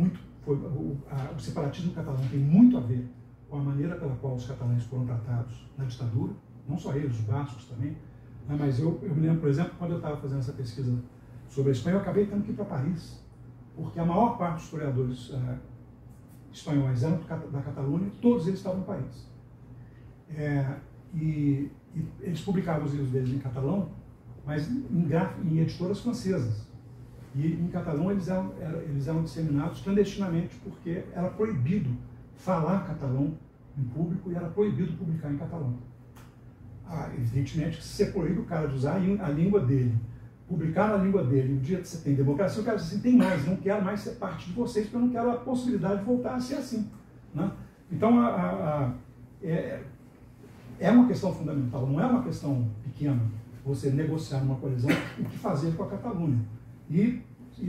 O separatismo catalão tem muito a ver com a maneira pela qual os catalães foram tratados na ditadura, não só eles, os bascos também. Né? Mas eu me lembro, por exemplo, quando eu estava fazendo essa pesquisa sobre a Espanha, eu acabei tendo que ir para Paris, porque a maior parte dos historiadores espanhóis eram da Catalunha, todos eles estavam no país. E eles publicavam os livros deles em catalão, mas em editoras francesas. E em catalão eles eram disseminados clandestinamente, porque era proibido falar catalão em público e era proibido publicar em catalão. Evidentemente, se você proíbe o cara de usar a língua dele publicar na língua dele, o dia que você tem democracia, o cara diz assim, tem mais, não quero mais ser parte de vocês, porque eu não quero a possibilidade de voltar a ser assim. Né? Então, é uma questão fundamental, não é uma questão pequena você negociar uma colisão o que fazer com a Catalunha. E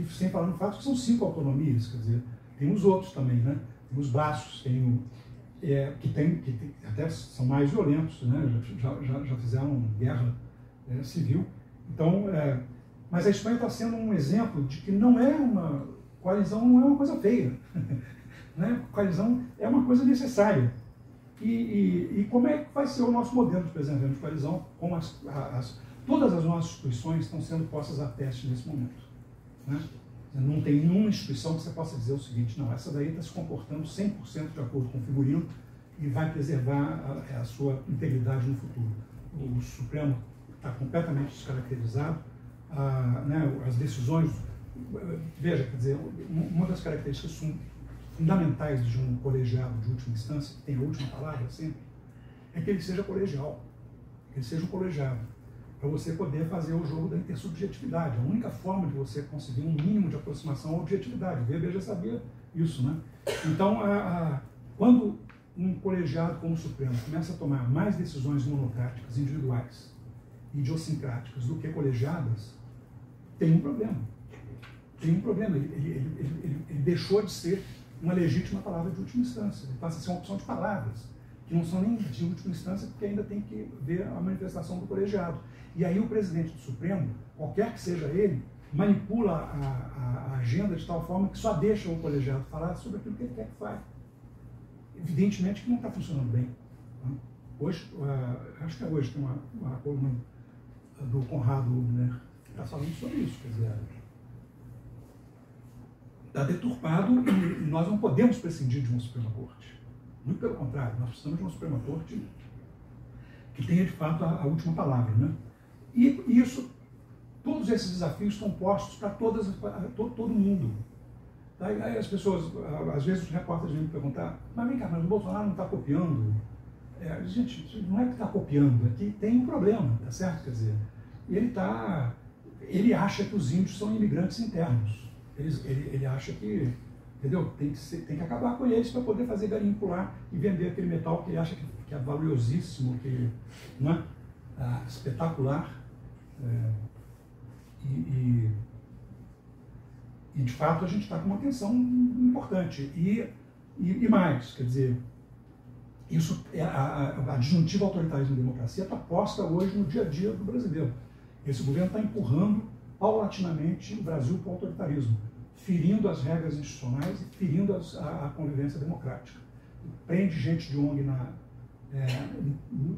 sem falar no fato que são 5 autonomias, quer dizer, tem os outros também, né? Tem os bascos, tem que até são mais violentos, né? Já fizeram guerra civil. Então, mas a Espanha está sendo um exemplo de que não é uma coalizão, não é uma coisa feia. Né? Coalizão é uma coisa necessária. E como é que vai ser o nosso modelo de preservação de coalizão? Com todas as nossas instituições estão sendo postas a teste nesse momento. Né? Não tem nenhuma instituição que você possa dizer o seguinte, não, essa daí está se comportando 100% de acordo com o figurino e vai preservar a sua integridade no futuro. O Supremo está completamente descaracterizado, né, as decisões, veja, quer dizer, uma das características fundamentais de um colegiado de última instância, que tem a última palavra sempre, é que ele seja colegial, que ele seja um colegiado, para você poder fazer o jogo da intersubjetividade. A única forma de você conseguir um mínimo de aproximação à objetividade. O Weber já sabia isso, né? Então, quando um colegiado como o Supremo começa a tomar mais decisões monocráticas, individuais, idiosincráticas do que colegiadas, tem um problema. Tem um problema. Ele deixou de ser uma legítima palavra de última instância. Ele passa a ser uma opção de palavras, que não são nem de última instância, porque ainda tem que ver a manifestação do colegiado. E aí o presidente do Supremo, qualquer que seja ele, manipula a agenda de tal forma que só deixa o colegiado falar sobre aquilo que ele quer que fale. Evidentemente que não está funcionando bem. Né? Hoje, acho que hoje tem uma coluna do Conrado Lubner que está falando sobre isso. Quer dizer, está deturpado e nós não podemos prescindir de uma Suprema Corte. Muito pelo contrário, nós precisamos de uma Suprema Corte que tenha de fato a última palavra. Né? E isso, todos esses desafios estão postos para todo mundo. Aí as pessoas, às vezes os repórteres vêm me perguntar, mas vem cá, mas o Bolsonaro não está copiando? Gente, não é que está copiando, é que tem um problema, tá certo? Quer dizer, ele acha que os índios são imigrantes internos. Ele acha que, entendeu? Tem que acabar com eles para poder fazer garimpo lá e vender aquele metal que ele acha que é valiosíssimo, que, não é? Espetacular. E de fato a gente está com uma tensão importante. E mais, quer dizer, isso, a disjuntiva autoritarismo e democracia está posta hoje no dia a dia do brasileiro. Esse governo está empurrando paulatinamente o Brasil para o autoritarismo, ferindo as regras institucionais e ferindo a convivência democrática. Prende gente de ONG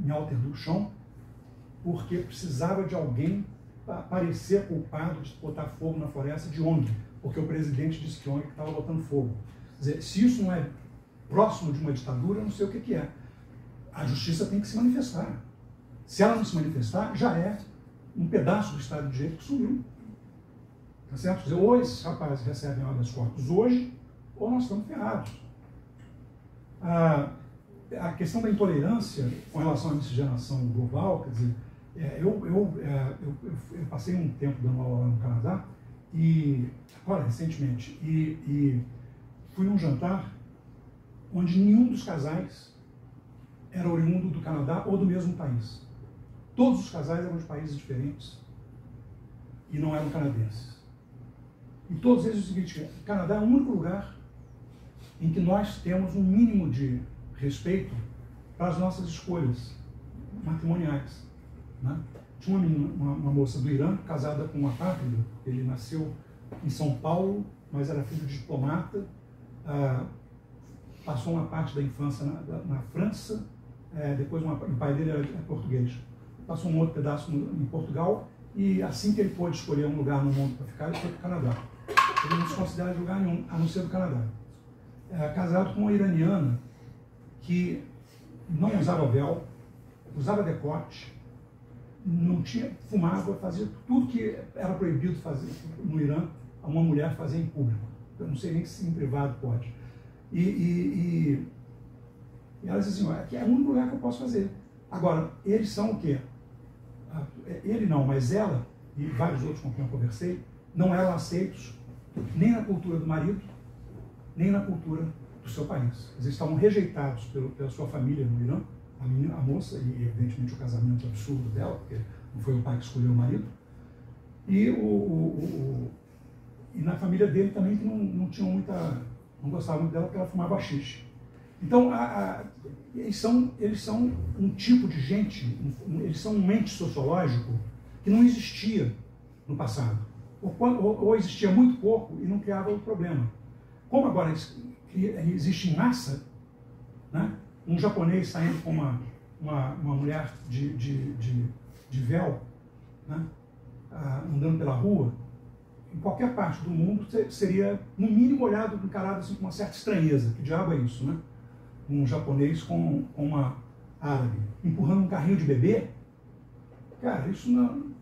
em alter do chão, porque precisava de alguém para parecer culpado de botar fogo na floresta de ONG, porque o presidente disse que ONG estava botando fogo. Quer dizer, se isso não é próximo de uma ditadura, eu não sei o que é. A justiça tem que se manifestar. Se ela não se manifestar, já é um pedaço do Estado de Direito que sumiu. Tá certo? Quer dizer, ou esses rapazes recebem habeas corpus hoje, ou nós estamos ferrados. A questão da intolerância com relação à miscigenação global, quer dizer, eu passei um tempo dando aula lá no Canadá, e agora, recentemente, e fui num jantar onde nenhum dos casais era oriundo do Canadá ou do mesmo país. Todos os casais eram de países diferentes e não eram canadenses. E todos eles o seguinte: o Canadá é o único lugar em que nós temos um mínimo de respeito para as nossas escolhas matrimoniais. Né? Tinha uma moça do Irã, casada com um apátrida. Ele nasceu em São Paulo, mas era filho de diplomata, passou uma parte da infância na França, depois o pai dele era português. Passou um outro pedaço em Portugal, e assim que ele pôde escolher um lugar no mundo para ficar, ele foi para o Canadá. Ele não se considera de lugar nenhum, a não ser do Canadá. Casado com uma iraniana que não usava véu, usava decote, não tinha, fumava, fazia tudo que era proibido fazer no Irã a uma mulher fazer em público. Eu não sei nem se em privado pode. E ela disse assim: aqui é o único lugar que eu posso fazer. Agora, eles são o quê? Ele não, mas ela e vários outros com quem eu conversei, não eram aceitos nem na cultura do marido, nem na cultura do seu país. Eles estavam rejeitados pela sua família no Irã, a moça, e evidentemente o casamento absurdo dela, porque não foi o pai que escolheu o marido, e na família dele também que não tinham não gostavam muito dela porque ela fumava haxixe. Então, eles são um tipo de gente, eles são um ente sociológico que não existia no passado. Ou existia muito pouco e não criava o problema. Como agora existe em massa, né? Um japonês saindo com uma mulher de véu, né? Andando pela rua, em qualquer parte do mundo seria, no mínimo, olhado, encarado assim, com uma certa estranheza. Que diabo é isso, né? Um japonês com uma árabe empurrando um carrinho de bebê. Cara, isso em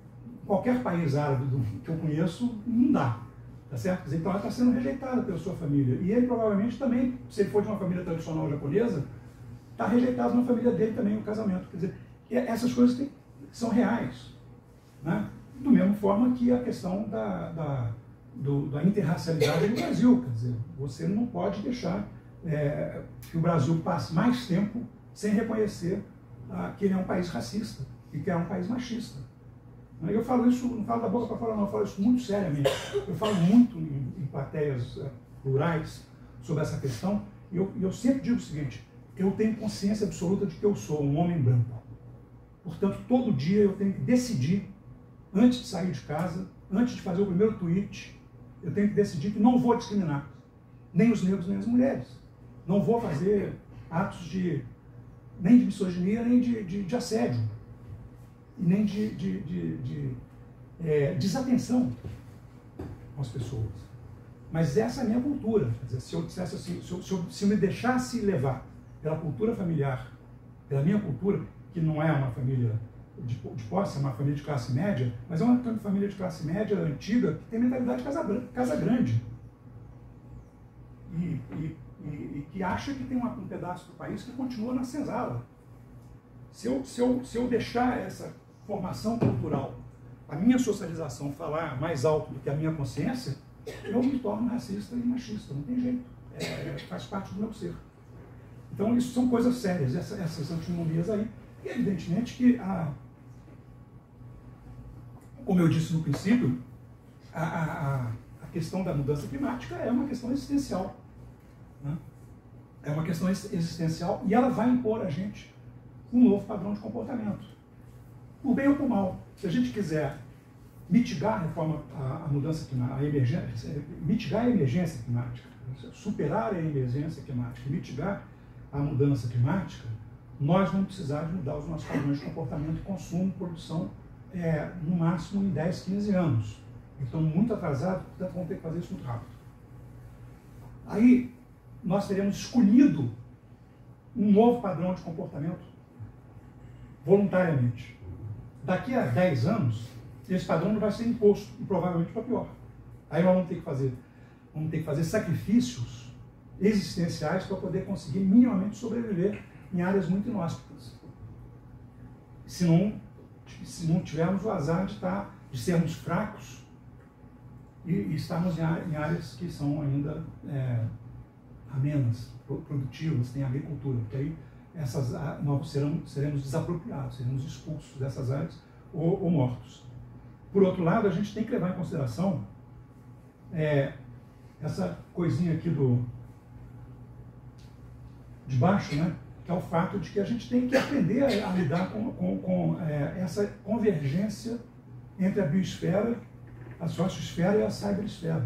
qualquer país árabe que eu conheço não dá, tá certo? Então ela está sendo rejeitada pela sua família. E ele provavelmente também, se ele for de uma família tradicional japonesa, está rejeitado na família dele também o casamento. Quer dizer, essas coisas são reais, né? Do mesmo forma que a questão da interracialidade no Brasil. Quer dizer, você não pode deixar que o Brasil passe mais tempo sem reconhecer que ele é um país racista e que é um país machista. Eu falo isso, não falo da boca para fora, não, eu falo isso muito seriamente. Eu falo muito em plateias plurais sobre essa questão e eu sempre digo o seguinte: eu tenho consciência absoluta de que eu sou um homem branco. Portanto, todo dia eu tenho que decidir, antes de sair de casa, antes de fazer o primeiro tweet, eu tenho que decidir que não vou discriminar nem os negros nem as mulheres. Não vou fazer atos nem de misoginia, nem de assédio, e nem de desatenção às pessoas. Mas essa é a minha cultura. Quer dizer, se eu dissesse assim, se eu me deixasse levar pela cultura familiar, pela minha cultura, que não é uma família de posse, é uma família de classe média, mas é uma família de classe média antiga que tem mentalidade de casa grande. E que acha que tem um pedaço do país que continua na senzala. Se eu deixar essa formação cultural, a minha socialização falar mais alto do que a minha consciência, eu me torno racista e machista, não tem jeito. Faz parte do meu ser. Então isso são coisas sérias, essas antinomias aí. E evidentemente que, como eu disse no princípio, a questão da mudança climática é uma questão existencial. Né? É uma questão existencial e ela vai impor a gente um novo padrão de comportamento. Por bem ou por mal. Se a gente quiser mitigar a mudança climática, mitigar a emergência climática, superar a emergência climática e mitigar a mudança climática, nós vamos precisar de mudar os nossos padrões de comportamento, consumo, produção, no máximo em 10, 15 anos. Então, muito atrasado, portanto, vamos ter que fazer isso muito rápido. Aí, nós teremos escolhido um novo padrão de comportamento voluntariamente. Daqui a 10 anos, esse padrão não vai ser imposto, e provavelmente para pior. Aí nós vamos ter que fazer sacrifícios existenciais para poder conseguir minimamente sobreviver em áreas muito inóspitas. Se não tivermos o azar de sermos fracos e estarmos em áreas que são ainda amenas, produtivas, tem agricultura, porque aí nós seremos desapropriados, seremos expulsos dessas áreas ou mortos. Por outro lado, a gente tem que levar em consideração essa coisinha aqui de baixo, né? Que é o fato de que a gente tem que aprender a lidar com essa convergência entre a biosfera, a sociosfera e a cybersfera.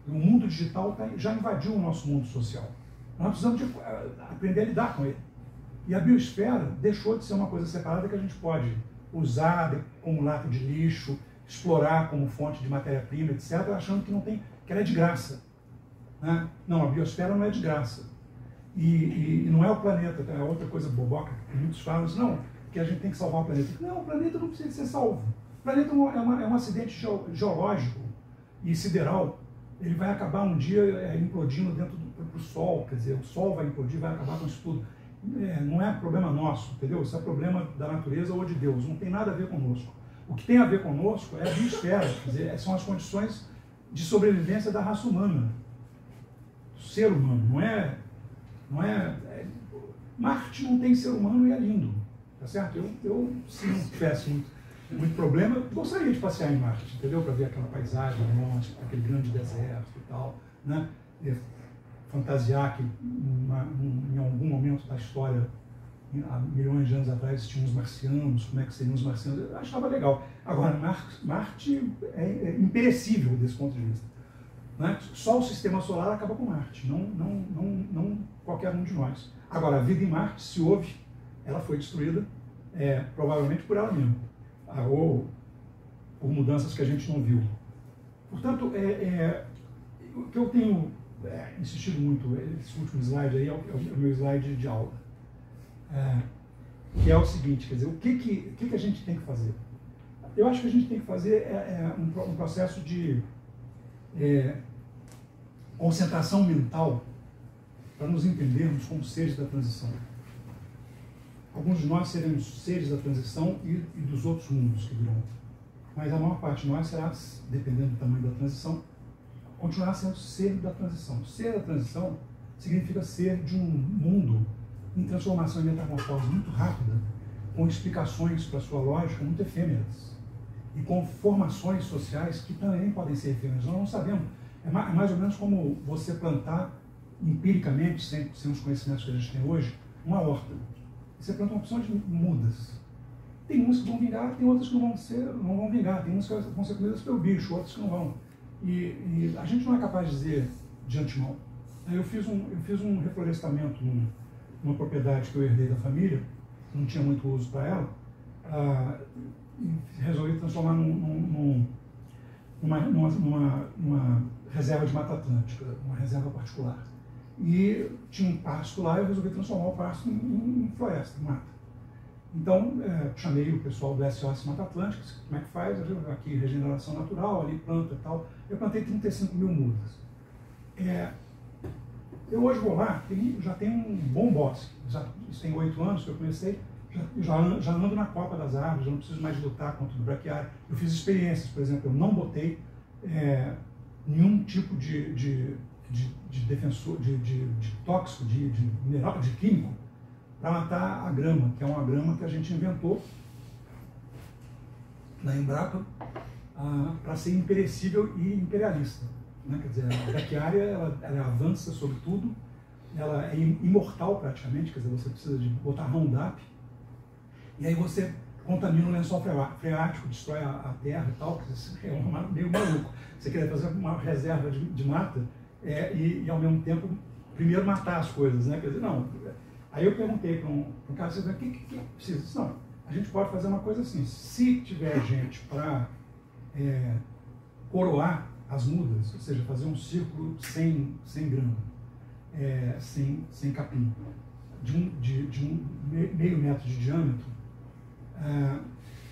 O mundo digital já invadiu o nosso mundo social. Nós precisamos aprender a lidar com ele. E a biosfera deixou de ser uma coisa separada que a gente pode usar como lata de lixo, explorar como fonte de matéria-prima, etc., achando que ela é de graça. Né? Não, a biosfera não é de graça. E não é o planeta, é outra coisa boboca que muitos falam, não, que a gente tem que salvar o planeta. Não, o planeta não precisa ser salvo. O planeta é um acidente geológico e sideral. Ele vai acabar um dia implodindo dentro do Sol, quer dizer, o Sol vai implodir, vai acabar com isso tudo. Não é problema nosso, entendeu? Isso é problema da natureza ou de Deus, não tem nada a ver conosco. O que tem a ver conosco é a biosfera, quer dizer, são as condições de sobrevivência da raça humana, do ser humano. Marte não tem ser humano e é lindo, tá certo? Eu se não tivesse muito problema, eu gostaria de passear em Marte, entendeu? Para ver aquela paisagem, aquele grande deserto e tal, né? E fantasiar que em algum momento da história, há milhões de anos atrás, tinha uns marcianos, como é que seriam os marcianos, eu achava legal. Agora, Marte é imperecível desse ponto de vista, né? Só o sistema solar acaba com Marte, não qualquer um de nós. Agora, a vida em Marte, se houve, ela foi destruída, provavelmente por ela mesma, ou por mudanças que a gente não viu. Portanto, o que eu tenho insistido muito, esse último slide aí é o meu slide de aula, que é o seguinte, quer dizer, o que a gente tem que fazer? Eu acho que a gente tem que fazer um processo de concentração mental para nos entendermos como seres da transição. Alguns de nós seremos seres da transição e dos outros mundos que virão. Mas a maior parte de nós será, dependendo do tamanho da transição, continuar sendo ser da transição. Ser da transição significa ser de um mundo em transformação e metamorfose muito rápida, com explicações para sua lógica muito efêmeras e com formações sociais que também podem ser efêmeras. Nós não sabemos. É mais ou menos como você plantar empiricamente, sem os conhecimentos que a gente tem hoje, uma horta. Você planta uma opção de mudas. Tem umas que vão vingar, tem outras que não vão vingar, tem umas que vão ser comidas pelo bicho, outras que não vão. E a gente não é capaz de dizer de antemão. Eu fiz um reflorestamento numa propriedade que eu herdei da família, não tinha muito uso para ela, e resolvi transformar numa reserva de Mata Atlântica, uma reserva particular. E tinha um pasto lá e eu resolvi transformar o pasto em floresta, em mata. Então, chamei o pessoal do SOS Mata Atlântica, como é que faz? Aqui, regeneração natural, ali planta e tal. Eu plantei 35 mil mudas. Eu hoje vou lá, já tem um bom bosque. Isso tem 8 anos que eu comecei, já ando na copa das árvores, já não preciso mais lutar contra o braquiário. Eu fiz experiências, por exemplo, eu não botei nenhum tipo de defensor, de tóxico, de mineral, de químico, para matar a grama, que é uma grama que a gente inventou na Embrapa para ser imperecível e imperialista, né? Quer dizer, a braquiária ela avança sobre tudo, ela é imortal praticamente, quer dizer, você precisa de botar Roundup, e aí você contamina o lençol freático, destrói a terra e tal, que é meio maluco. Você quer fazer uma reserva de mata e ao mesmo tempo, primeiro matar as coisas, né? Quer dizer, não. Aí eu perguntei para um cara, o que precisa? Não, a gente pode fazer uma coisa assim, se tiver gente para coroar as mudas, ou seja, fazer um círculo sem grama, sem capim, de um meio metro de diâmetro,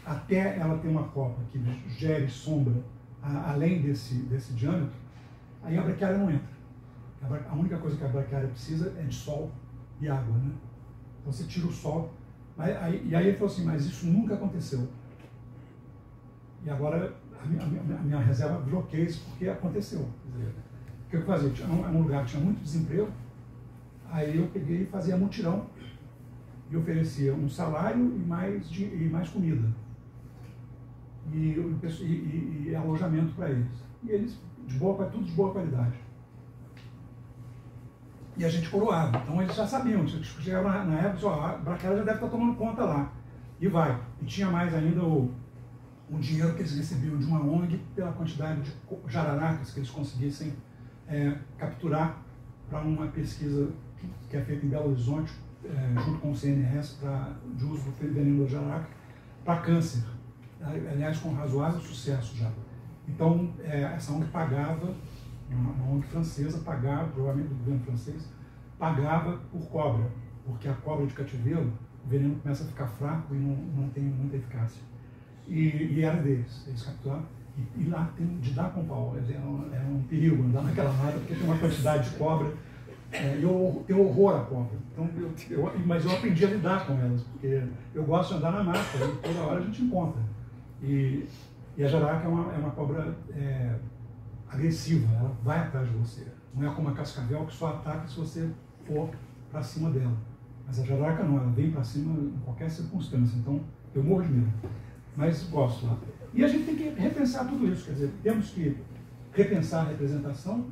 até ela ter uma copa que gere sombra além desse diâmetro, aí a braquiária não entra. A única coisa que a braquiária precisa é de sol e água, né? Então você tira o sol. E aí ele falou assim, mas isso nunca aconteceu. E agora a minha reserva virou case porque aconteceu. Quer dizer, o que eu fazia? Era um lugar que tinha muito desemprego, aí eu peguei e fazia mutirão e oferecia um salário e mais comida. E alojamento para eles. E eles, tudo de boa qualidade. E a gente coroava. Então eles já sabiam. Chegava na época, a braquiária já deve estar tomando conta lá. E vai. E tinha mais ainda o dinheiro que eles recebiam de uma ONG pela quantidade de jararacas que eles conseguissem capturar para uma pesquisa que é feita em Belo Horizonte, junto com o CNRS, de uso do veneno da jararaca, para câncer. Aliás, com razoável sucesso já. Então, essa ONG pagava, uma ONG francesa pagava, provavelmente do governo francês, pagava por cobra, porque a cobra de cativeiro, o veneno começa a ficar fraco e não tem muita eficácia. E era deles, eles capturaram. E lá tem de dar com pau, é um perigo andar naquela mata, porque tem uma quantidade de cobra. Eu tenho horror à cobra, então, mas eu aprendi a lidar com elas, porque eu gosto de andar na mata, e toda hora a gente encontra. E a jararaca é uma cobra agressiva, ela vai atrás de você. Não é como a cascavel que só ataca se você for para cima dela. Mas a jararaca não, ela vem para cima em qualquer circunstância. Então, eu morro de medo. Mas gosto lá. E a gente tem que repensar tudo isso. Quer dizer, temos que repensar a representação,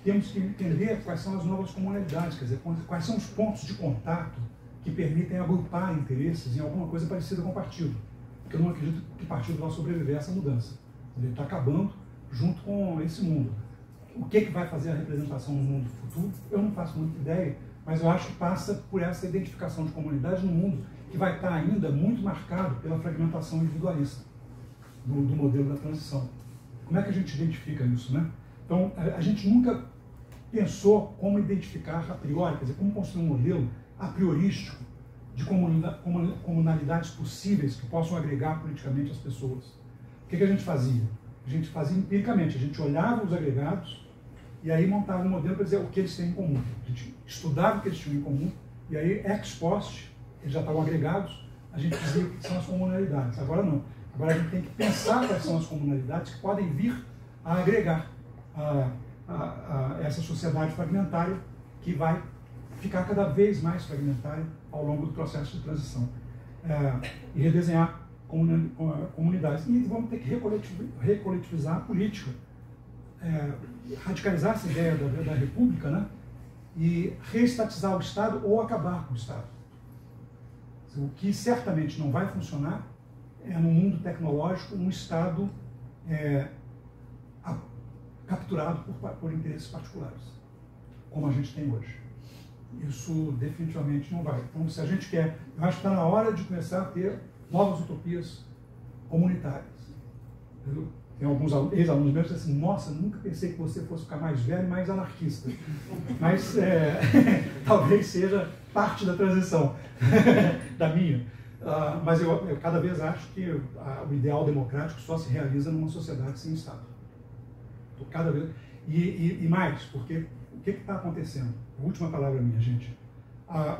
temos que entender quais são as novas comunidades, quer dizer, quais são os pontos de contato que permitem agrupar interesses em alguma coisa parecida com o partido. Porque eu não acredito que o partido vai sobreviver a essa mudança. Ele está acabando junto com esse mundo. O que vai fazer a representação no mundo futuro, eu não faço muita ideia, mas eu acho que passa por essa identificação de comunidades no mundo que vai estar ainda muito marcado pela fragmentação individualista do modelo da transição. Como é que a gente identifica isso, né? Então, a gente nunca pensou como identificar a priori, quer dizer, como construir um modelo a priorístico de comunalidades possíveis que possam agregar politicamente as pessoas. O que a gente fazia? A gente fazia empiricamente, a gente olhava os agregados e aí montava um modelo para dizer o que eles têm em comum. A gente estudava o que eles tinham em comum e aí, ex post, eles já estavam agregados, a gente dizia o que são as comunalidades. Agora não. Agora a gente tem que pensar quais são as comunalidades que podem vir a agregar a essa sociedade fragmentária que vai ficar cada vez mais fragmentária ao longo do processo de transição. E redesenhar comunidades. E vamos ter que recolectivizar a política, radicalizar essa ideia da república, né? E reestatizar o Estado ou acabar com o Estado. O que certamente não vai funcionar é, no mundo tecnológico, um Estado capturado por interesses particulares, como a gente tem hoje. Isso definitivamente não vai. Então, se a gente quer, eu acho que está na hora de começar a ter novas utopias comunitárias. Tem alguns ex-alunos meus que dizem assim, nossa, nunca pensei que você fosse ficar mais velho e mais anarquista. Mas talvez seja parte da transição da minha. Mas eu cada vez acho que o ideal democrático só se realiza numa sociedade sem Estado. Cada vez. E mais, porque o que está acontecendo? A última palavra minha, gente.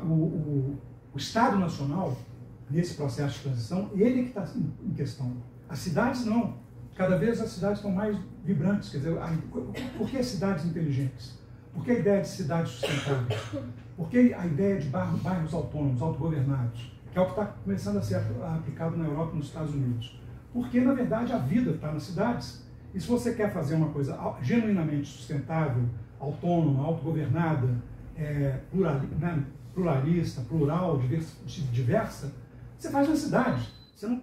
O Estado Nacional, nesse processo de transição, ele que está em questão. As cidades não. Cada vez as cidades estão mais vibrantes. Quer dizer, por que cidades inteligentes? Por que a ideia de cidades sustentáveis? Por que a ideia de bairros autônomos, autogovernados? Que é o que está começando a ser aplicado na Europa e nos Estados Unidos. Porque, na verdade, a vida está nas cidades. E se você quer fazer uma coisa genuinamente sustentável, autônoma, autogovernada, pluralista, plural, diversa, você faz na cidade. Você não...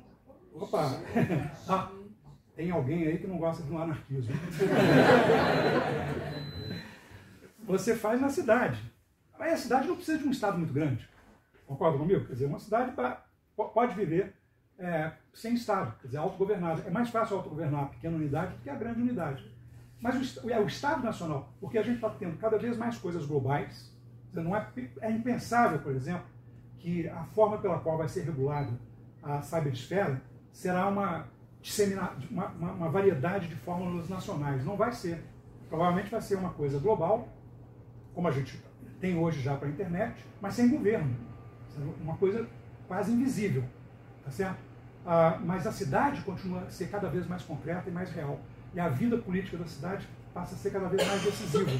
Opa! Tem alguém aí que não gosta do anarquismo. Você faz na cidade. Mas a cidade não precisa de um Estado muito grande. Concorda comigo? Quer dizer, uma cidade pode viver sem Estado, quer dizer, autogovernada. É mais fácil autogovernar a pequena unidade do que a grande unidade. Mas o Estado Nacional, porque a gente está tendo cada vez mais coisas globais, não é impensável, por exemplo, que a forma pela qual vai ser regulada a ciberesfera será uma variedade de fórmulas nacionais. Não vai ser. Provavelmente vai ser uma coisa global, como a gente tem hoje já para a internet, mas sem governo. Uma coisa quase invisível. Tá certo? Mas a cidade continua a ser cada vez mais concreta e mais real. E a vida política da cidade passa a ser cada vez mais decisiva.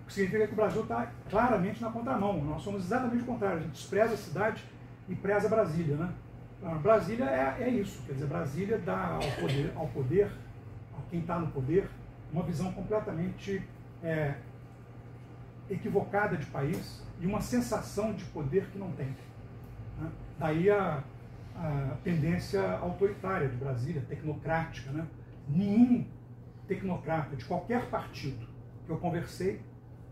O que significa que o Brasil está claramente na contramão. Nós somos exatamente o contrário. A gente despreza a cidade e preza Brasília, né? Brasília é isso. Quer dizer, Brasília dá ao poder, a quem está no poder, uma visão completamente equivocada de país e uma sensação de poder que não tem. Né? Daí a tendência autoritária de Brasília, tecnocrática, né? Nenhum tecnocrata de qualquer partido que eu conversei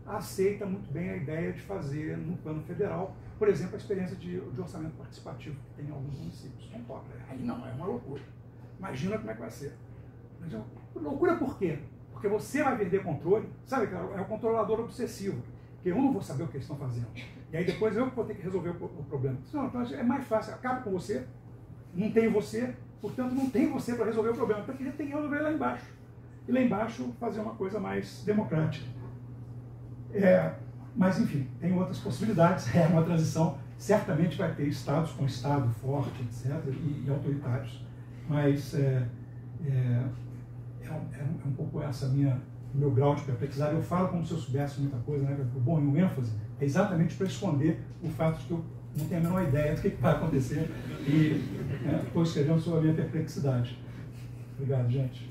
aceita muito bem a ideia de fazer no plano federal, por exemplo, a experiência de orçamento participativo que tem em alguns municípios. Não toca. Aí não, é uma loucura. Imagina como é que vai ser. Mas loucura por quê? Porque você vai perder controle, sabe? É o controlador obsessivo, que eu não vou saber o que eles estão fazendo. E aí depois eu vou ter que resolver o problema. Não, então é mais fácil, acaba com você, não tem você, portanto não tem você para resolver o problema. Então tem que resolver lá embaixo. E lá embaixo fazer uma coisa mais democrática. Mas enfim, tem outras possibilidades. É uma transição, certamente vai ter estados com Estado forte, etc., e autoritários. mas é um pouco o meu grau de perplexidade. Eu falo como se eu soubesse muita coisa, né? Bom, e o ênfase é exatamente para esconder o fato de que eu não tenho a menor ideia do que vai acontecer e estou escrevendo sobre a minha perplexidade. Obrigado, gente.